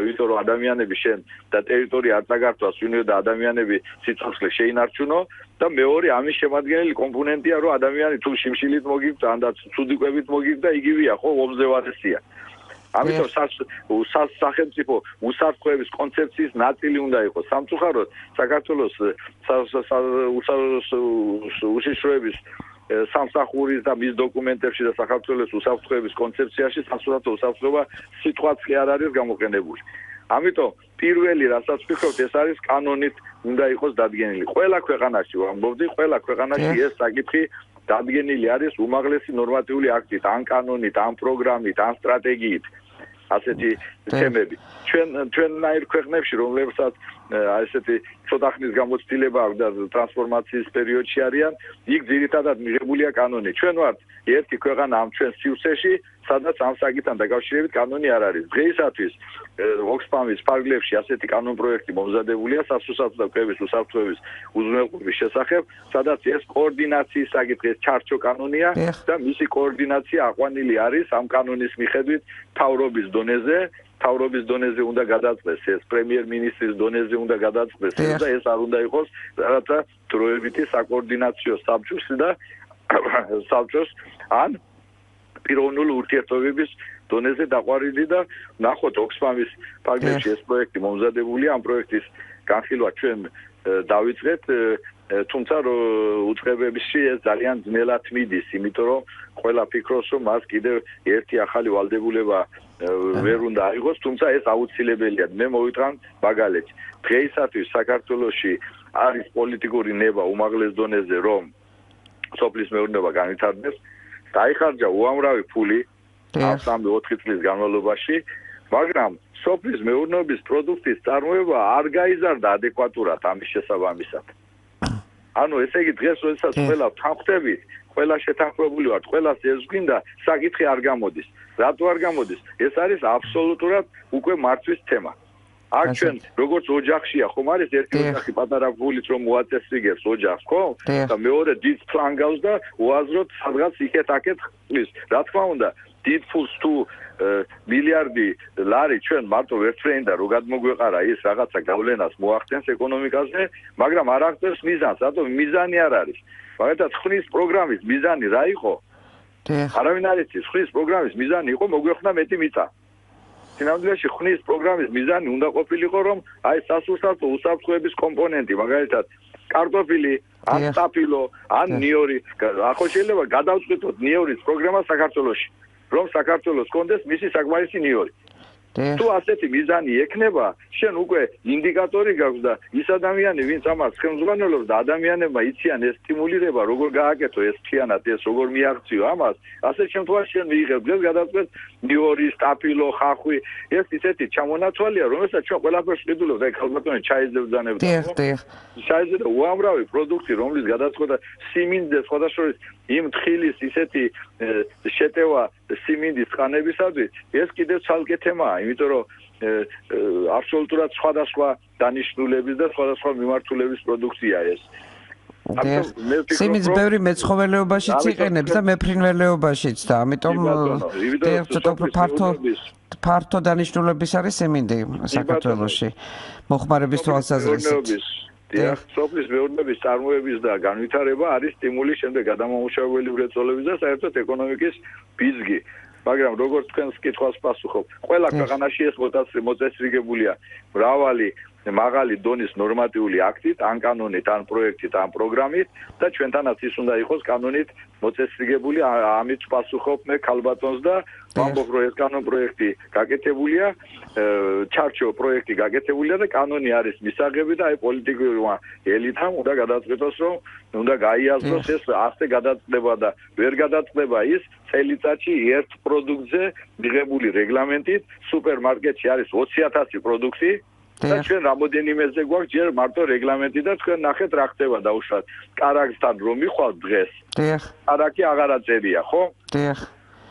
იმიტომ რომ ადამიანები შენ და ტერიტორია არ დაგართვას, ვინმე და ადამიანები სიცოცხლე შეინარჩუნო და მეორე ამის შემადგენელი კომპონენტია, რომ ადამიანი თუ შიმშილით მოგიბდა, ან და ცუდი კვებით მოგიბდა, იგივეა, ხო, ომზევადესია. ამიტომ სახელმწიფო უსაფრთხოების კონცეფციის ნაწილი უნდა იყოს. სამწუხაროდ საქართველოს უშიშროების სამსახურის და მის დოკუმენტებში და საქართველოს უსაფრთხოების კონცეფციაში სასურსათო უსაფრთხოება სიტყვაც კი არ არის გამოყენებული. ამიტომ პირველი რასაც ვფიქრობთ, ეს არის კანონით უნდა იყოს დადგენილი. ყველა ქვეყანაში ვამბობდი, ყველა ქვეყანაში ეს საკითხი დადგენილი არის უმაღლესი ნორმატიული აქტით, ან კანონით, ან პროგრამით, ან სტრატეგიით. ასეთი თემები. ჩვენნაირ ქვეყნებში, რომლებსაც ესეთი ცოტა ხნის გამოცდილება აქვს და ტრანსფორმაციის პერიოდში არიან, იქ ძირითადად მიღებულია კანონი. ჩვენ ვართ ერთი ქვეყანა ამ ჩვენ სივრცეში, სადაც ამ საკითხთან დაკავშირებით კანონი არ არის. დღეისათვის ოქსფამის ფარგლებში ასეთი კანონპროექტი მომზადებულია სასურსათო და კვების უსაფრთხოების უზრუნველყოფის შესახებ, სადაც ეს კოორდინაციის საკითხი, ეს ჩარჩო კანონია და მისი კოორდინაცია აყვანილი არის ამ კანონის მიხედვით მთავრობის დონეზე უნდა გადაწყდეს, ეს პრემიერ-მინისტრის დონეზე უნდა გადაწყდეს და ეს არ უნდა იყოს რაღაცა დროებითი საკოორდინაციო საბჭოს ან პიროვნული ურთიერთობების დონეზე დაყვანილი და ნახოთ ოქსფამის ფარგლებში ეს პროექტი მომზადებულია, ამ პროექტის განხილვა ჩვენ დავიწყეთ, თუმცა უწყებებში ეს ძალიან ძნელად მიდის, იმიტომ რომ ყველა ფიქრობს, რომ მას კიდევ ერთი ახალი ვალდებულება ვერ უნდა აიღოს, თუმცა ეს აუცილებელია. მე მოვიტყან მაგალითი. დღეისათვის საქართველოში არის პოლიტიკური ნება უმაღლეს დონეზე, რომ სოფლის მეურნეობა განვითარდეს. დაიხარჯა უამრავი ფული ამ 3-4 წლის განმავლობაში, მაგრამ სოფლის მეურნეობის პროდუქტის წარმოება არ გაიზარდა ადეკვატურად ამის შესაბამისად. ანუ ესე იგი დღეს როდესაც ყველა თანხმდებით, ყველა შეთანხმებული ვართ, ყველას ეს გვინდა, საკითხი არ გამოდის. რატო არ გამოდის? ეს არის აბსოლუტურად უკვე მართვის თემა. აქ ჩვენ როგორც ოჯახშია ხომ არის ერთი ოჯახი პატარა ფულით რომ მოაწესრიგებს ოჯახს ხო? და მეორე დიდ ფლანგავს და უაზროდ სადღაც იქეთ-აქეთ ხვის. რა თქმა უნდა, დიდ ფულს თუ მილიარდი ლარი ჩვენ მარტო ვერ ფრენდა რო გადმოგვეყარა ის რაღაცა გავლენას მოახდენს ეკონომიკაზე, მაგრამ არ აღწევს მიზანს, რატომ მიზანი არ არის. მაგალითად ხნის პროგრამის მიზანი რა იყო? არავინ არ იცის, ხნის პროგრამის მიზანი იყო მოგვეხსნა მეტი მიწა. სინამდვილეში ხნის პროგრამის მიზანი უნდა ყოფილიყო რომ აი სასურსათო უსაფრთხოების კომპონენტი, მაგალითად კარტოფილი, ან სტაფილო, ან ნიორი, ახლა შეიძლება გადავწყვიტოთ ნიორის პროგრამა საქართველოში, რომ საქართველოს კონდეს მისი საკმარისი ნიორი. თუ ასეთი მიზანი ექნება, შენ უკვე ინდიკატორი გაქვს და ის ადამიანი, ვინც ამას ხელმძღვანელობს და ადამიანებმა იციან ეს სტიმულირება, როგორ გააკეთო ეს მთლიანად, ეს როგორ მიაღწიო ამას, ასეთ შემთხვევაში შენ მიიღებ დღეს გადაწყვეტ ნიორი, სტაფილო, ხახვი, ეს ისეთი ჩამონაცვალია, რომელსაც ჩვენ ყველაფერს ვყიდულობთ, აი ქალბატონი ჩაიზე ვძანებდა. ჩაიზე და უამრავი პროდუქტი, რომლის გადაწყვეტა სიმინდე სხვადასხვა იმ თხილის ისეთი შეტევა სიმინდის ხანებისადმი, ეს კიდევ ცალკე თემაა, იმიტომ რომ აბსოლუტურად სხვადასხვა დანიშნულების და სხვადასხვა მიმართულების პროდუქცია ეს. სიმინდს ბევრი მეცხოველეობაშიც იყენებს და მეფრინველეობაშიც და ამიტომ ცოტა უფრო ფართო დანიშნულების არის სიმინდი საქართველოში მოხმარების თვალსაზრისით. დიახ, სოფლის მეურნეობის წარმოების და განვითარება არის სტიმული შემდეგ გადამამუშავებელი მრეწველობის და საერთოდ ეკონომიკის ბიზგი. მაგრამ როგორც თქვენს კითხვას პასუხობ, ყველა ქვეყანაში ეს მოწესრიგებულია მრავალი მაღალი დონის ნორმატიული აქტით, ან კანონით, ან პროექტით, ან პროგრამით და ჩვენთანაც ის უნდა იყოს კანონით მოწესრიგებული, ამით პასუხობ მე ქალბატონს და ვამბობ რომ ეს კანონ პროექტი გაკეთებულია, ჩარჩო პროექტი გაკეთებულია და კანონი არის მისაღები და აი პოლიტიკურმა ელიტამ უნდა გადაწყვეტოს რომ უნდა გაიაზროს ეს ასე გადაწყდება და ვერ გადაწყდება ის წელიწადში ერთ პროდუქტზე მიღებული რეგლამენტით სუპერმარკეტში არის 20,000 პროდუქტი და ჩვენ რამოდენიმეზე გვაქვს ჯერ მარტო რეგლამენტი და თქვენ ნახეთ რა ხდება დაუშვათ კარაკსთან რომ მიხვალთ დღეს კარაკი აღარ აწერია ხო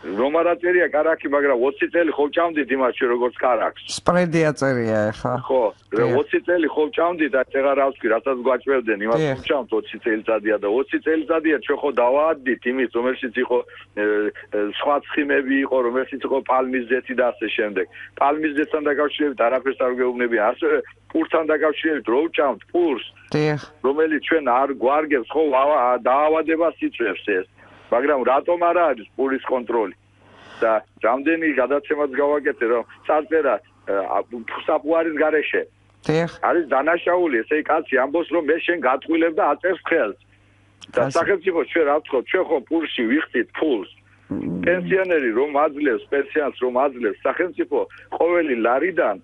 რომ არ აწერია კარაკი მაგრამ 20 წელი ხო ჭამდით იმაში როგორც კარაკს სპრედი აწერია ახლა ხო 20 წელი ხო ჭამდით და აღარ ავსკი რასაც გვაჭმევდნენ იმას ჭამთ 20 წელიწადია და 20 წელიწადია ჩვენ ხო დავაადდით იმის რომელშიც იყო სხვა ცხიმები იყო რომელშიც იყო პალმის ზეთი და ასე შემდეგ პალმის ზეთთან დაკავშირებით არაფერს არ გეუბნები ასევე პურთან დაკავშირებით რო ჭამთ პურს რომელიც ჩვენ არ გვარგებს ხო დაავადებას იწვევს ეს მაგრამ რატომ არა არის პურის კონტროლი და რამდენი გადაცემაც გავაკეთე რომ წარწერა საფუარის გარეშე არის დანაშაული ესე კაცი ამბობს რომ მე შენ გატყვილებ და აწერს ხელს და სახელმწიფო ჩვენ რა ვთქვათ ჩვენ ხო პურში ვიხდით ფულს პენსიონერი რომ აძლევს პენსიას რომ აძლევს სახელმწიფო ყოველი ლარიდან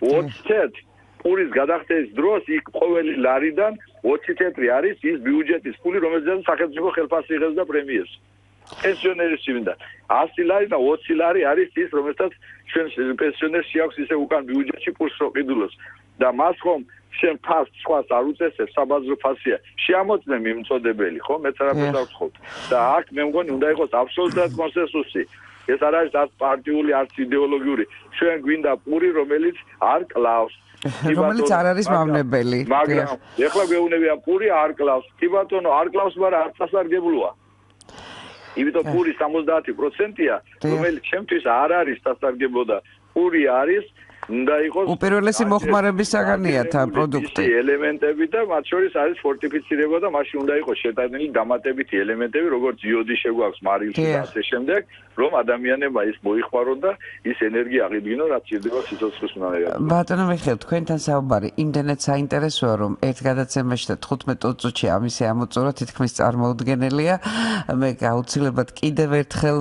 20 ცენტი პურის გადახდების დროს იქ ყოველი ლარიდან 20 ცენტი არის ის ბიუჯეტის ფული რომელზეც სახელმწიფო ხელფასი იღებს და პრემიებს პენსიონერის მინდა 100 ლარი და 20 ლარი არის ის რომელსაც ჩვენ პენსიონერს აქვს ისე უკან ბიუჯეტში პურს რო ყიდულოს და მას ხომ შენ ფასს სხვას არ უწესებს საბაზრო ფასია შეამოწმე მიმწოდებელი ხო მეც არაფერს არ ვთხოვ და აქ მე მგონი უნდა იყოს აბსოლუტურად კონსენსუსი ეს არ არის არც პარტიული არც იდეოლოგიური ჩვენ გვინდა პური რომელიც არ კლავს რომელიც არ არის მავნებელი მაგრამ ეხლა გვეუბნებიან პური არ კლავს კი ბატონო არ კლავს მაგრამ არ სასარგებლოა იმიტომ პური 70%-ია რომელიც ჩემთვის არ არის სასარგებლო და პური არის უნდა იყოს უპირველესი მოხმარების საგანია თან პროდუქტი ელემენტები და მათ შორის არის ფორტიფიცირება და მაშინ უნდა იყოს შეტანილი დამატებითი ელემენტები როგორც იოდი შეგვაქვს მარილში და ასე შემდეგ რომ ადამიანებმა ის მოიხმარონ და ის ენერგია აღიდგინონ რაც ჭირდება სიცოცხლის უნარიანობას ბატონო მიხეილ თქვენთან საუბარი იმდენად საინტერესოა რომ ერთ გადაცემაში და 15 წუთში ამისი ამოწურვა თითქმის წარმოუდგენელია მე გაუცილებლად კიდევ ერთხელ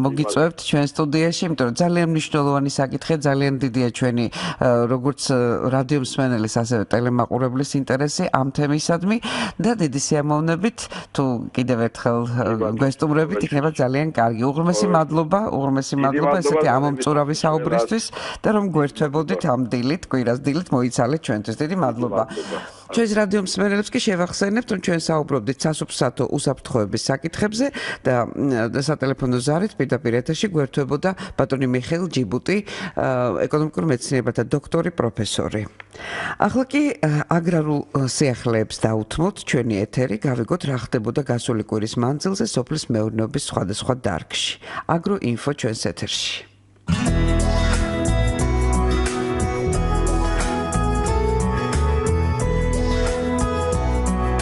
მოგიწევთ ჩვენ სტუდიაში იმიტომ რომ ძალიან მნიშვნელოვანი საკითხია ძალიან დიდია ჩვენი როგორც რადიო მსმენელის ასევე ტელემაყურებლის ინტერესი ამ თემისადმი და დიდი სიამოვნებით თუ კიდევ ერთხელ გვესტუმრებით იქნება ძალიან კარგი უღრმესი მადლობა ესეთი ამომწურავი საუბრისთვის და რომ გვერთვებოდით ამ დილით კვირას დილით მოიცალეთ ჩვენთვის დიდი მადლობა ჩვენს რადიო მსმენელებს კი შევახსენებთ, რომ ჩვენ საუბრობდით სასოფლო უსაფრთხოების საკითხებზე და სატელეფონო ზარით პირდაპირ ეთერში გვერდებოდა ბატონი მიხეილ ჯიბუტი, ეკონომიკურ მეცნიერებათა დოქტორი, პროფესორი. ახლა კი აგრარულ სიახლეებს დაუთმოთ ჩვენი ეთერი, გავიგოთ რა ხდებოდა გასული კვირის მანძილზე სოფლის მეურნეობის სხვადასხვა დარგში. აგროინფო ჩვენს ეთერში.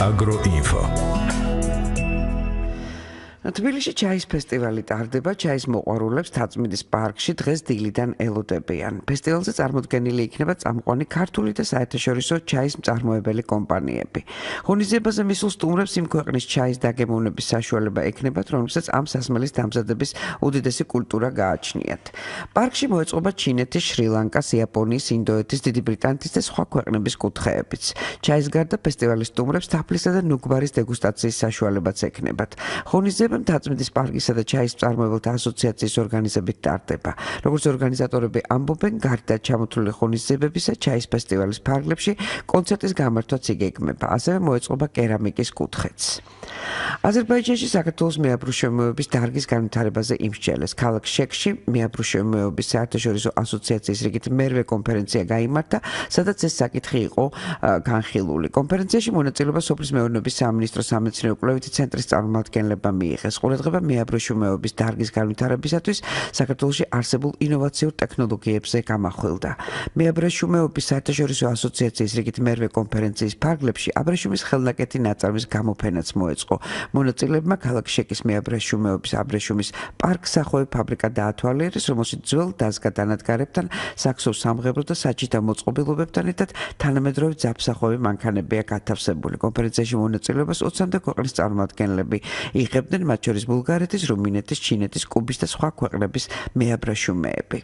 Agroinfo. თბილისში ჩაის ფესტივალი ტარდება, ჩაის მოყვარულებს თაწმინდის პარკში დღეს დილიდან ელოდებიან. ფესტივალზე წარმოდგენილი იქნება წამყვანი ქართული და საერთაშორისო ჩაის მწარმოებელი კომპანიები. ღონისძიებაზე მისულ სტუმრებს იმ ქვეყნის ჩაის დაგემოვნების საშუალება ექნებათ, რომლებსაც ამ სასმელის დამზადების უდიდესი კულტურა გააჩნიათ. პარკში მოეწყობა ჩინეთის, შრი-ლანკას, იაპონიის, ინდოეთის, დიდი ბრიტანეთის და სხვა ქვეყნების კუთხეებიც. ჩაის გარდა ფესტივალის სტუმრებს თაფლისა და ნუგბარის დეგუსტაციის საშუალებაც ექნებათ. ღონისძიება თაწმინდის პარკისა და ჩაის მწარმოებელთა ასოციაციის ორგანიზებით ტარდება. როგორც ორგანიზატორები ამბობენ, გარდა ჩამოთვლილი ღონისძიებებისა, ჩაის ფესტივალის ფარგლებში კონცერტის გამართვაც იგეგმება, ასევე მოეწყობა კერამიკის კუთხეც. აზერბაიჯანში საქართველოს მეაბრუშევნების დარგის განვითარებაზე იმსჯელეს. ქალაქ შექში მეაბრუშევნების საერთაშორისო ასოციაციის რიგით მერვე კონფერენცია გაიმართა, სადაც ეს საკითხი იყო განხილული. კონფერენციაში მონაწილეობა სოფლის მეურნეობის სამინისტროს სამეცნიერო კვლევითი ცენტრის წარმომადგენლებმა მიიღეს. ყურადღება მეაბრეშუმეობის დარგის განვითარებისათვის საქართველოში არსებულ ინოვაციურ ტექნოლოგიებზე გამახვილდა. მეაბრეშუმეობის საერთაშორისო ასოციაციის რიგით მერვე კონფერენციის ფარგლებში აბრეშუმის ხელნაკეთი ნაწარმის გამოფენაც მოეწყო. მონაწილეებმა ქალაქ შექის მეაბრეშუმეობის აბრეშუმის პარკ-სახოები ფაბრიკა დაათვალიერეს, რომელშიც ძველ დაზგადანადგარებთან, საქსოვ სამღებრო და საჭითა მოწყობილობებთან ერთად თანამედროვე ძაფსახოები მანქანებია გათავსებული. კონფერენციაში მონაწილეობას 20-მდე ქვეყნის წარმომადგენლები იღებდნენ, მათ შორის ბულგარეთის, რუმინეთის, ჩინეთის, კუბის და სხვა ქვეყნების მეაბრეშუმეები.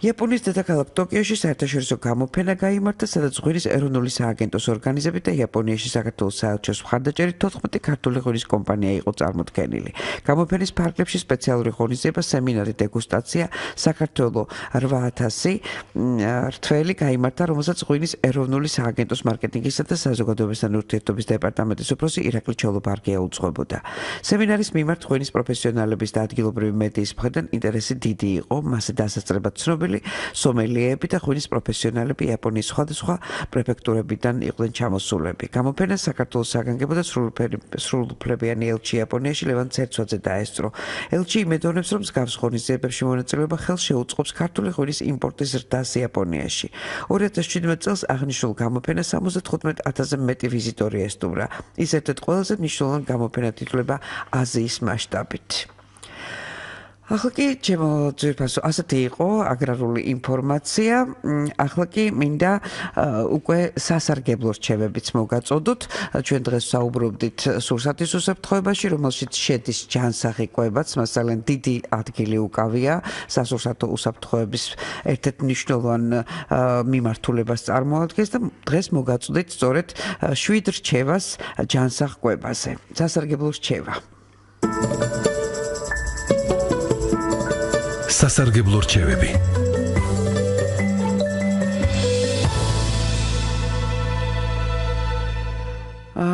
იაპონიის დედაქალაქ ტოკიოში საერთაშორისო გამოფენა გაიმართა, სადაც ღვინის ეროვნული სააგენტოს ორგანიზებით და იაპონიაში საქართველოს საელჩოს მხარდაჭერით 14 ქართული ღვინის კომპანია იყო წარმოდგენილი. გამოფენის ფარგლებში სპეციალური ღონისძიება, სემინარი, დეგუსტაცია, საქართველოს 8000 რთველი გაიმართა, რომელსაც ღვინის ეროვნული სააგენტოს მარკეტინგისა და საზოგადოებასთან ურთიერთობის დეპარტამენტის უფროსი ირაკლი ჩოლობარგია უძღვებოდა. სემინარის მიმართ ღვინის პროფესიონალების და ადგილობრივი მედიის მხრიდან ინტერესი დიდი იყო, მასზე დასასწრებად ცნობილი სომელიეები და ღვინის პროფესიონალები იაპონიის სხვადასხვა პრეფექტურებიდან იყვნენ ჩამოსულები. გამოფენას საქართველოს საგანგებო და სრულუფლებიანი ელჩი იაპონიაში ლევან ცერცვაძე დაესწრო. ელჩი იმედოვნებს, რომ მსგავს ღონისძიებებში მონაწილეობა ხელს შეუწყობს ქართული ღვინის იმპორტის ზრდას იაპონიაში. 2017 წელს აღნიშნულ გამოფენას 75,000-ზე მეტი ვიზიტორი ესტუმრა. ის ერთ-ერთ ყველაზე მნიშვნელოვანი გამოფენად ითვლება აზიის მასშტაბით. ახლა კი ჩემო ძირფასო ასეთი იყო აგრარული ინფორმაცია. ახლა კი მინდა უკვე სასარგებლო რჩევებიც მოგაწოდოთ. ჩვენ დღეს საუბრობდით სურსათის უსაფრთხოებაში, რომელშიც შედის ჯანსაღი კვებაც, მასალენ დიდი ადგილი უკავია სასურსათო უსაფრთხოების ერთ-ერთ მნიშვნელოვან მიმართულებას წარმოადგენს და დღეს მოგაწოდით სწორედ 7 რჩევას ჯანსაღ კვებაზე. სასარგებლო რჩევა. სასარგებლო რჩევები.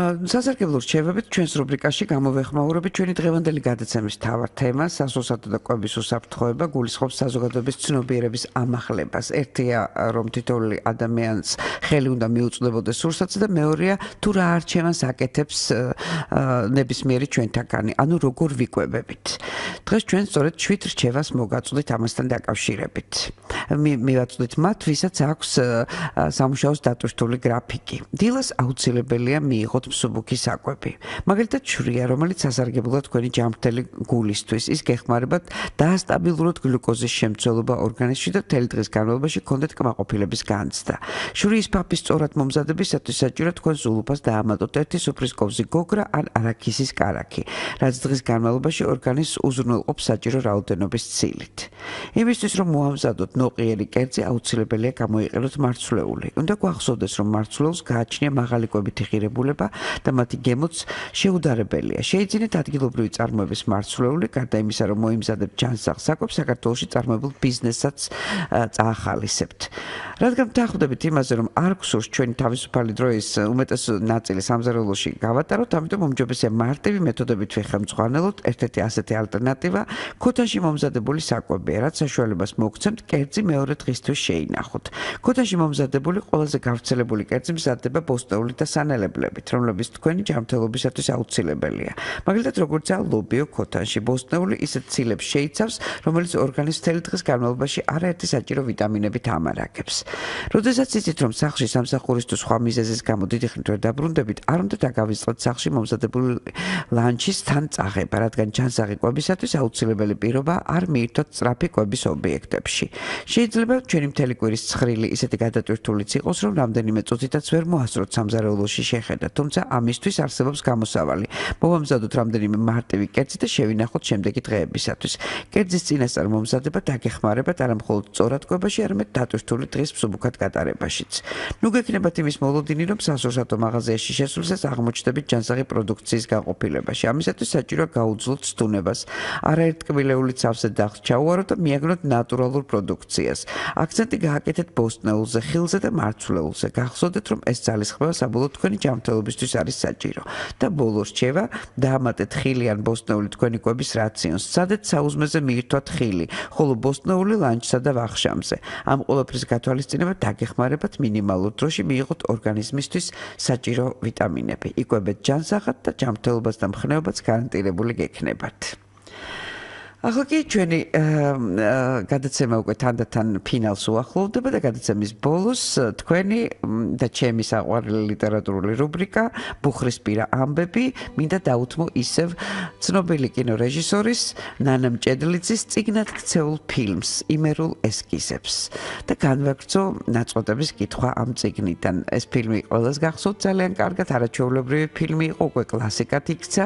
სასარგებლო რჩევებით ჩვენს რუბრიკაში გამოვეხმაურებით ჩვენი დღევანდელი გადაცემის მთავარ თემას, სასურსათო და კვების უსაფრთხოება გულისხმობს საზოგადოების ცნობიერების ამახლებას. ერთია, რომ თითოეული ადამიანს ხელი უნდა მიუწვდებოდეს სურსათზე და მეორეა, თუ რა არჩევანს აკეთებს ნებისმიერი ჩვენთაგანი, ანუ როგორ ვიკვებებით. დღეს ჩვენ სწორედ 7 რჩევას მოგაწოდით ამასთან დაკავშირებით. მივაწოდით მათ, ვისაც აქვს სამუშაოს დატვირთული გრაფიკი. დილას აუცილებელია მიიღოთ მსუბუქი საკვები. მაგალითად, შვრია, რომელიც სასარგებლოა თქვენი ჯანმრთელი გულისთვის. ის გეხმარებათ დაასტაბილუროთ გლუკოზის შემცველობა ორგანიზმში და მთელი დღის განმავლობაში გქონდეთ კმაყოფილების განცდა. შვრიის ფაფის სწორად მომზადებისათვის საჭიროა თქვენს ულუფას დაამატოთ 1 სუფრის კოვზი გოგრა ან არაქისის კარაქი, რაც დღის განმავლობაში ორგანიზმს უზრუნველყოფს საჭირო რაოდენობის ცილით. იმისთვის, რომ მოამზადოთ ნოყიერი კერძი, აუცილებელია გამოიყენოთ მარცვლეული. უნდა გვახსოვდეს, რომ მარცვლეულს გააჩნია მაღალი კვებითი ღირებულება და მათი გემოც შეუდარებელია. შეიძინეთ ადგილობრივი წარმოების მარცვლეული, გარდა იმისა, რომ მოიმზადებთ ჯანსაღ საკვებს, საქართველოში წარმოებულ ბიზნესსაც წაახალისებთ. რადგან დახვდებით იმაზე, რომ არ გსურს ჩვენი თავისუფალი დროის უმეტეს ნაწილი სამზარეულოში გავატაროთ, ამიტომ უმჯობესია მარტივი მეთოდებით ვიხელმძღვანელოთ. ერთ-ერთი ასეთი ალტერნატივა ქოთანში მომზადებული საკვებია, რაც საშუალებას მოგცემთ კერძი მეორე დღისთვის შეინახოთ. ქოთანში მომზადებული ყველაზე გავრცელებული კერძი მზადდება ბოსტნეულით და სანელებლებით, რომლებიც თქვენი ჯანმრთელობისათვის აუცილებელია. მაგალითად, როგორიცაა ლობიო ქოთანში, ბოსტნეული ისეთ ცილებს შეიცავს, რომელიც ორგანიზმს მთელი დღის განმავლობაში არაერთი საჭირო ვიტამინებით ამარაგებს. როდესაც იცით, რომ სახლში სამსახურის თუ სხვა მიზეზის გამო დიდი ხნით ვერ დაბრუნდებით, არ უნდა დაგავიწყდეთ სახლში მომზადებული ლანჩის თან წაღება, რადგან ჯანსაღი კვებისათვის აუცილებელი პირობა არ მიირთოთ სწრაფი კვების ობიექტებში. შეიძლება ჩვენი მთელი კვირის ცხრილი ისეთი გადატვირთულიც იყოს, რომ რამდენიმე წუთითაც ვერ მოასწროთ სამზარეულოში შეხედა, თუმცა ამისთვის არსებობს გამოსავალი. მოვამზადოთ რამდენიმე მარტივი კერძი და შევინახოთ შემდეგი დღეებისათვის. კერძის წინასწარ მომზადება დაგეხმარებათ არა მხოლოდ სწორად კვებაში, არამედ დატვირთული დღის მსუბუქად გატარებაშიც. ნუ გექნებათ იმის მოლოდინი, რომ სასურსათო მაღაზიაში შესულსაც აღმოჩნდებით ჯანსაღი პროდუქციის განყოფილებაში. ამისათვის საჭიროა გაუძლოთ სტუნებას. არაერთ კბილეულით სავსე დახს ჩაუვაროთ და მიაგნოთ ნატურალურ პროდუქციას. აქცენტი გააკეთეთ ბოსტნეულზე, ხილზე და მარცვლეულზე. გახსოვდეთ, რომ ეს ძალისხმევა საბოლოოდ თქვენი ჯანმრთელობისთვის არის საჭირო. და ბოლოს რჩევა, დაამატეთ ხილი ან ბოსტნეული თქვენი კვების რაციონს. სცადეთ საუზმეზე მიირთვათ ხილი, ხოლო ბოსტნეული ლანჩსა და ვახშამზე. ამ ყველაფრის გათვალისწინება დაგეხმარებათ მინიმალურ დროში მიიღოთ ორგანიზმისთვის საჭირო ვიტამინები. იკვებეთ ჯანსაღად და ჯანმრთელობას და მხნეობას გარანტირებული გექნებათ. ახლა კი ჩვენი გადაცემა უკვე თანდათან ფინალს უახლოვდება და გადაცემის ბოლოს თქვენი და ჩემი საყვარელი ლიტერატურული რუბრიკა ბუხრისპირა ამბები მინდა დაუთმო ისევ ცნობილი კინორეჟისორის ნანა მჭედლიძის წიგნად ქცეულ ფილმს იმერულ ესკიზებს და განვაგრძო ნაწყვეტების კითხვა ამ წიგნიდან. ეს ფილმი ყველას გახსოვთ ძალიან კარგად, არაჩვეულებრივი ფილმი იყო, უკვე კლასიკად იქცა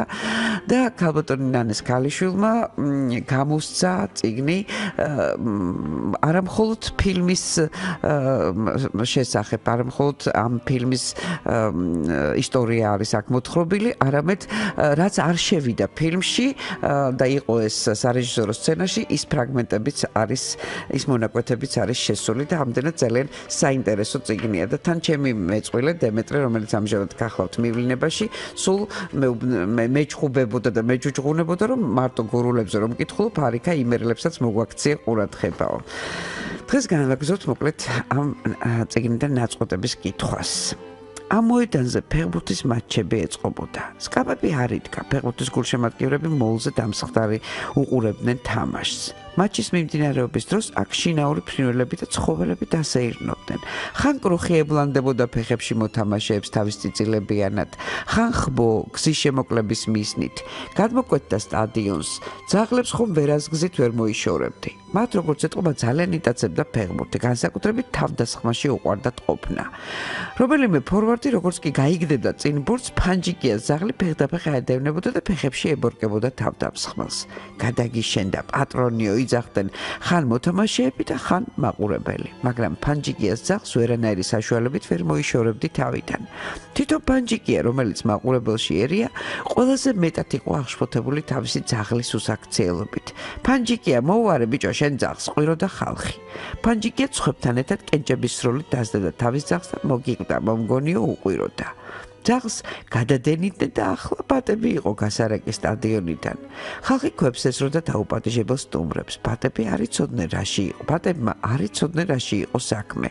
და ქალბატონი ნანეს ქალიშვილმა გამოსცა წიგნი არა მხოლოდ ფილმის შესახებ, არა მხოლოდ ამ ფილმის ისტორია არის აქ მოთხრობილი, არამედ რაც არ შევიდა ფილმში და იყო ეს სარეჟისორო სცენაში, ის ფრაგმენტებიც არის, ის მონაკვეთებიც არის შესული და ამდენად ძალიან საინტერესო წიგნია და თან ჩემი მეწყვილე დემეტრე, რომელიც ამჟამად გახლავთ მივლინებაში, სულ მეჩხუბებოდა და მეჯუჯღუნებოდა, რომ მარტო გურულებზე რომ მკითხულობ, არიქა იმერლებსაც მოგვაქცია ყურადღებაო. დღეს განვაგრძობთ მოკლედ ამ წიგნიდან ნაწყვეტების კითხვას. ამ მოედანზე ფეხბურთის მატჩები ეწყობოდა. სკამები არ იდგა, ფეხბურთის გულშემატკივრები მოულზე დამსხდარი უყურებდნენ თამაშს. მატჩის მიმდინარეობის დროს აქ შინაური ფრინველები და ცხოველები დასეირნობდნენ. ხან კრუხი ებლანდებოდა ფეხებში მოთამაშეებს თავის წიწილებიანად, ხან ხბო გზის შემოკლების მიზნით. გადმოკვეთდა სტადიონს, ძაღლებს ხომ ვერასგზით ვერ მოიშორებდი. მათ როგორც ეტყობა ძალიან იტაცებდა ფეხბურთი, განსაკუთრებით თავდასხმაში უყვარდათ ყოფნა. რომელიმე ფორვარდი როგორც კი გაიგდებდა წინ ბურთს, ფანჯიკიას ძაღლი ფეხდაფეხა ედევნებოდა და ფეხებში ებორკებოდა თავდამსხმელს. გადაგიშენდა პატრონიო იძახდნენ ხან მოთამაშეები და ხან მაყურებელი, მაგრამ ფანჯიკიას ძაღლს ვერანაირი საშუალებით ვერ მოიშორებდი თავიდან. თვითონ ფანჯიკია, რომელიც მაყურებელში ერია, ყველაზე მეტად იყო აღშფოთებული თავისი ძაღლის უსაქციელობით. ფანჯიკია, მოუარე ბიჭო, შენ ძაღლს ყვირო და ხალხი. ფანჯიკია ცხებთან ერთად კენჭების სროლით დასდედა თავის ძაღლს და მოგიყდა, მომგონიო უყვიროდა. ძაღლს გადადენიდნენ და ახლა ბატები იყო გასარეკი სტადიონიდან. ხალხი ქვებს ესროდა დაუპატიჟებელ სტუმრებს. ბატები არ იცოდნენ რაში იყო. ბატებმა არ იცოდნენ რაში იყო საქმე.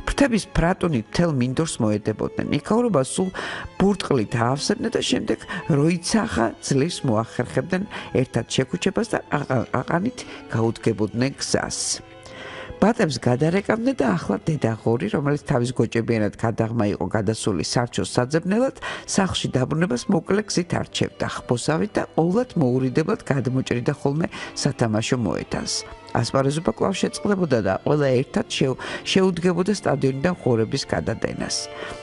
ფრთების ფრატუნით მთელ მინდორს მოედებოდნენ. იქაურობა სულ ბურტყლით აავსებდნენ და შემდეგ როიცახა ძლივს მოახერხებდნენ ერთად შეკუჩებას და აყანით გაუდგებოდნენ გზას. ბატებს გადარეკავდნენ და ახლა დედაღორი, რომელიც თავის გოჭებიანად გადაღმა იყო გადასული სარჩოს საძებნელად, სახლში დაბრუნებას მოკლე გზით არჩევდა, ხბოსავით და ყოვლად მოურიდებლად გადმოჭრიდა ხოლმე სათამაშო მოედანს. ასპარეზობა კვლავ შეწყდებოდა და ყველა ერთად შეუდგებოდა სტადიონიდან ღორების გადადენას.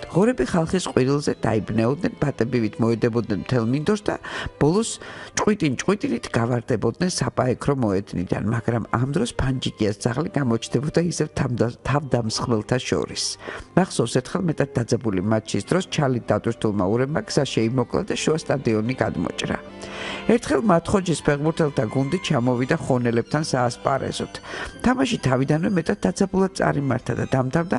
ღორები ხალხის ყვირილზე დაიბნეოდნენ, ბატებივით მოედებოდნენ მთელ მინდორს და ბოლოს ჭყვიტინით გავარდებოდნენ საპაექრო მოედნიდან, მაგრამ ამ დროს ფანჯიკიას ძაღლი გამოჩნდებოდა ისევ თავდამსხმელთა შორის. მახსოვს ერთხელ მეტად დაძაბული მატჩის დროს ჩალით დატვირთულმა ურებმა გზა შეიმოკლა და შუა სტადიონი გადმოჭრა. ერთხელ მათხოჯის ფეხბურთელთა გუნდი ჩამოვიდა ხონელებთან საასპარეზო ასპარეზოთ. თამაში თავიდანვე მეტად დაძაბულად წარიმართა და დამთავრდა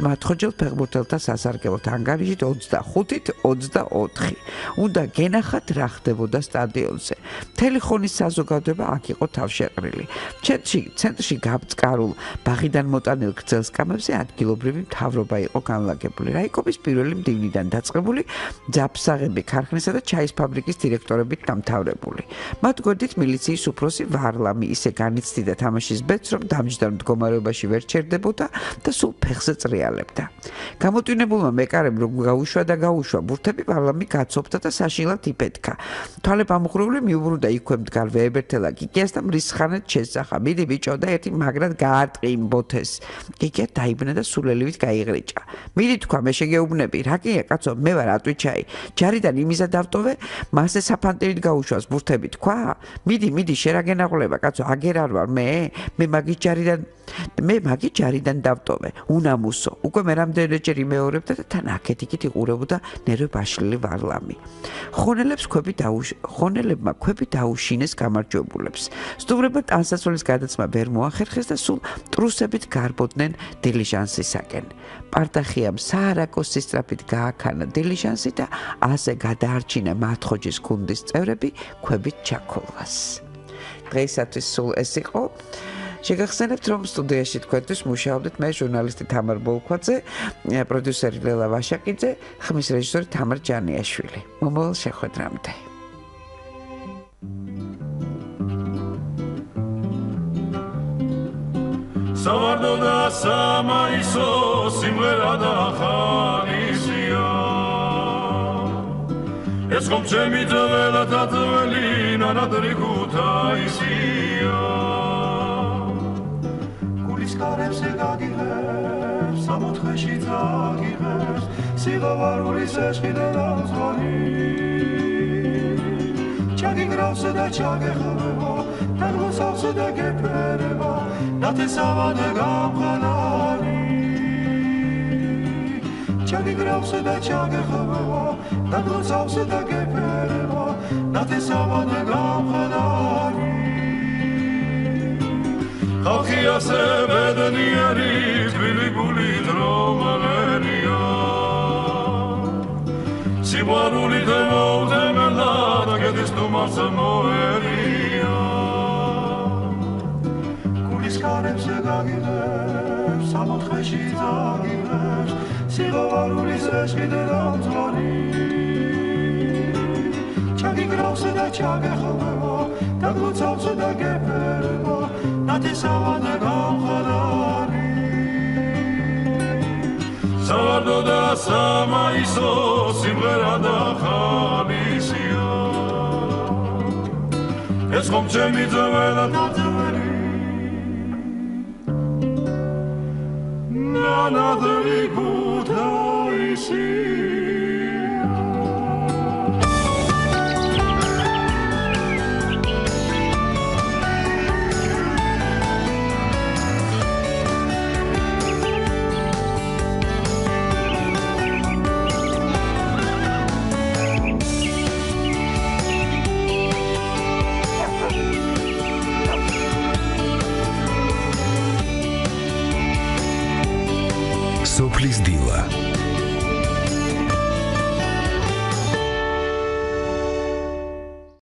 მათხოჯელ ფეხბურთელთა სასარგებლოდ ანგარიშით 25-24. უნდა გენახათ რა ხდებოდა სტადიონზე. მთელი ხონის საზოგადოება აქ იყო თავშეყრილი. ცენტრში გაბწყარულ ბაღიდან მოტანილ გრძელ სკამებზე ადგილობრივი მთავრობა იყო განლაგებული. რაიკობის პირველი მდივნიდან დაწყებული ძაფსაღები ქარხნისა და ჩაის ფაბრიკის დირექტორებით დამთავრებული. მათ გვერდით მილიციის უფროსი ვარლამი ისე განიცდიდა თამაშის ბედს, რომ დამჯდარ მდგომარეობაში ვერ ჩერდებოდა და სულ ფეხზე წრიალებდა. გამოტვინებულმა მეკარემ რომ გაუშვა ბურთები ვარლამი გაცოფდა და საშინლად იფეთქა. თვალე ამუხრული მიუბრუნდა იქვე მდგარ ვეებერთელა გიგიას და მრისხანეთ შესახა. მიდი ბიჭო და ერთი მაგრად გაარტყი იმ ბოთეს. გიგია დაიბნა და სულელივით გაიღრიჭა. მიდი თქვა მე შეგეუბნები, რა კია კაცო, მე ვარ ატვიჩაი. ჯარიდან იმისა დავტოვე, მასე საფანტებით გაუშვას ბურთები თქვა. მიდი შერაგენაღლება კაცო, აგერ არ ვარ მე მაგის ჯარიდან დავტოვე. უნამუსო. უკვე მე რამდენჯერ იმეორებდა და თან აქეთ-იქით იყურებოდა ნერვე ბაშლილი ვარლამი. ხონელებმა ქვები დაუშინეს გამარჯვებულებს. სტუმრებმა ტანსაცმლის გადაცმა ვერ მოახერხეს და სულ ტრუსებით გარბოდნენ დილიჟანსისაკენ. პარტახიამ საარაკოს სისწრაფით გააქანა დილიჟანსი და ასე გადაარჩინა მათხოჯის გუნდის წევრები ქვებით ჩაქოლვას. დღეისათვის სულ ეს იყო. შეგახსენებთ, რომ სტუდიაში თქვენთვის მუშაობდით მე ჟურნალისტი თამარ ბოლქვაძე, პროდიუსერი ლელა ვაშაკიძე, ხმის რეჟისორი თამარ ჯანიაშვილი. მომავალ შეხვედრამდე. სავარდო და სამაისო სიმღერა და ხალისია ეს ხომ ჩემი ძველი და ძველი ნანადრი ქუთაისია გულის კარებზე გაგიღებს სამოთხეში წაგიღებს სიღავარულის ეშყიდელა მძღოლი ჩაგიგრავს და ჩაგეხმება დაგლოცავს და გეფერება ნათესავად გამხანარი ჩაგიგრავს და ჩაგეხმება დაგლოცავს და გეფერება ნათესავად გამხანარი ხალხი ასე ბედნიერი თბილი გული დრომალერია სიყვარული დემოუთემელა და გედის თუმარს მოერია გულის კარებზე გაგიღებს სამოთხეში წაგიღებს სიღავარულის ეშყიდელა მძღოლი ჩაგიგრავს და ჩაგეხმება დაგლოცავს და გეფერება ნათესავად გამხანარი სავარდო და სამაისო სიმღერა და ხალისია ეს ხომ ჩემი ძველი და ძველი ნანადრი ქუთაისია სოფლის დილა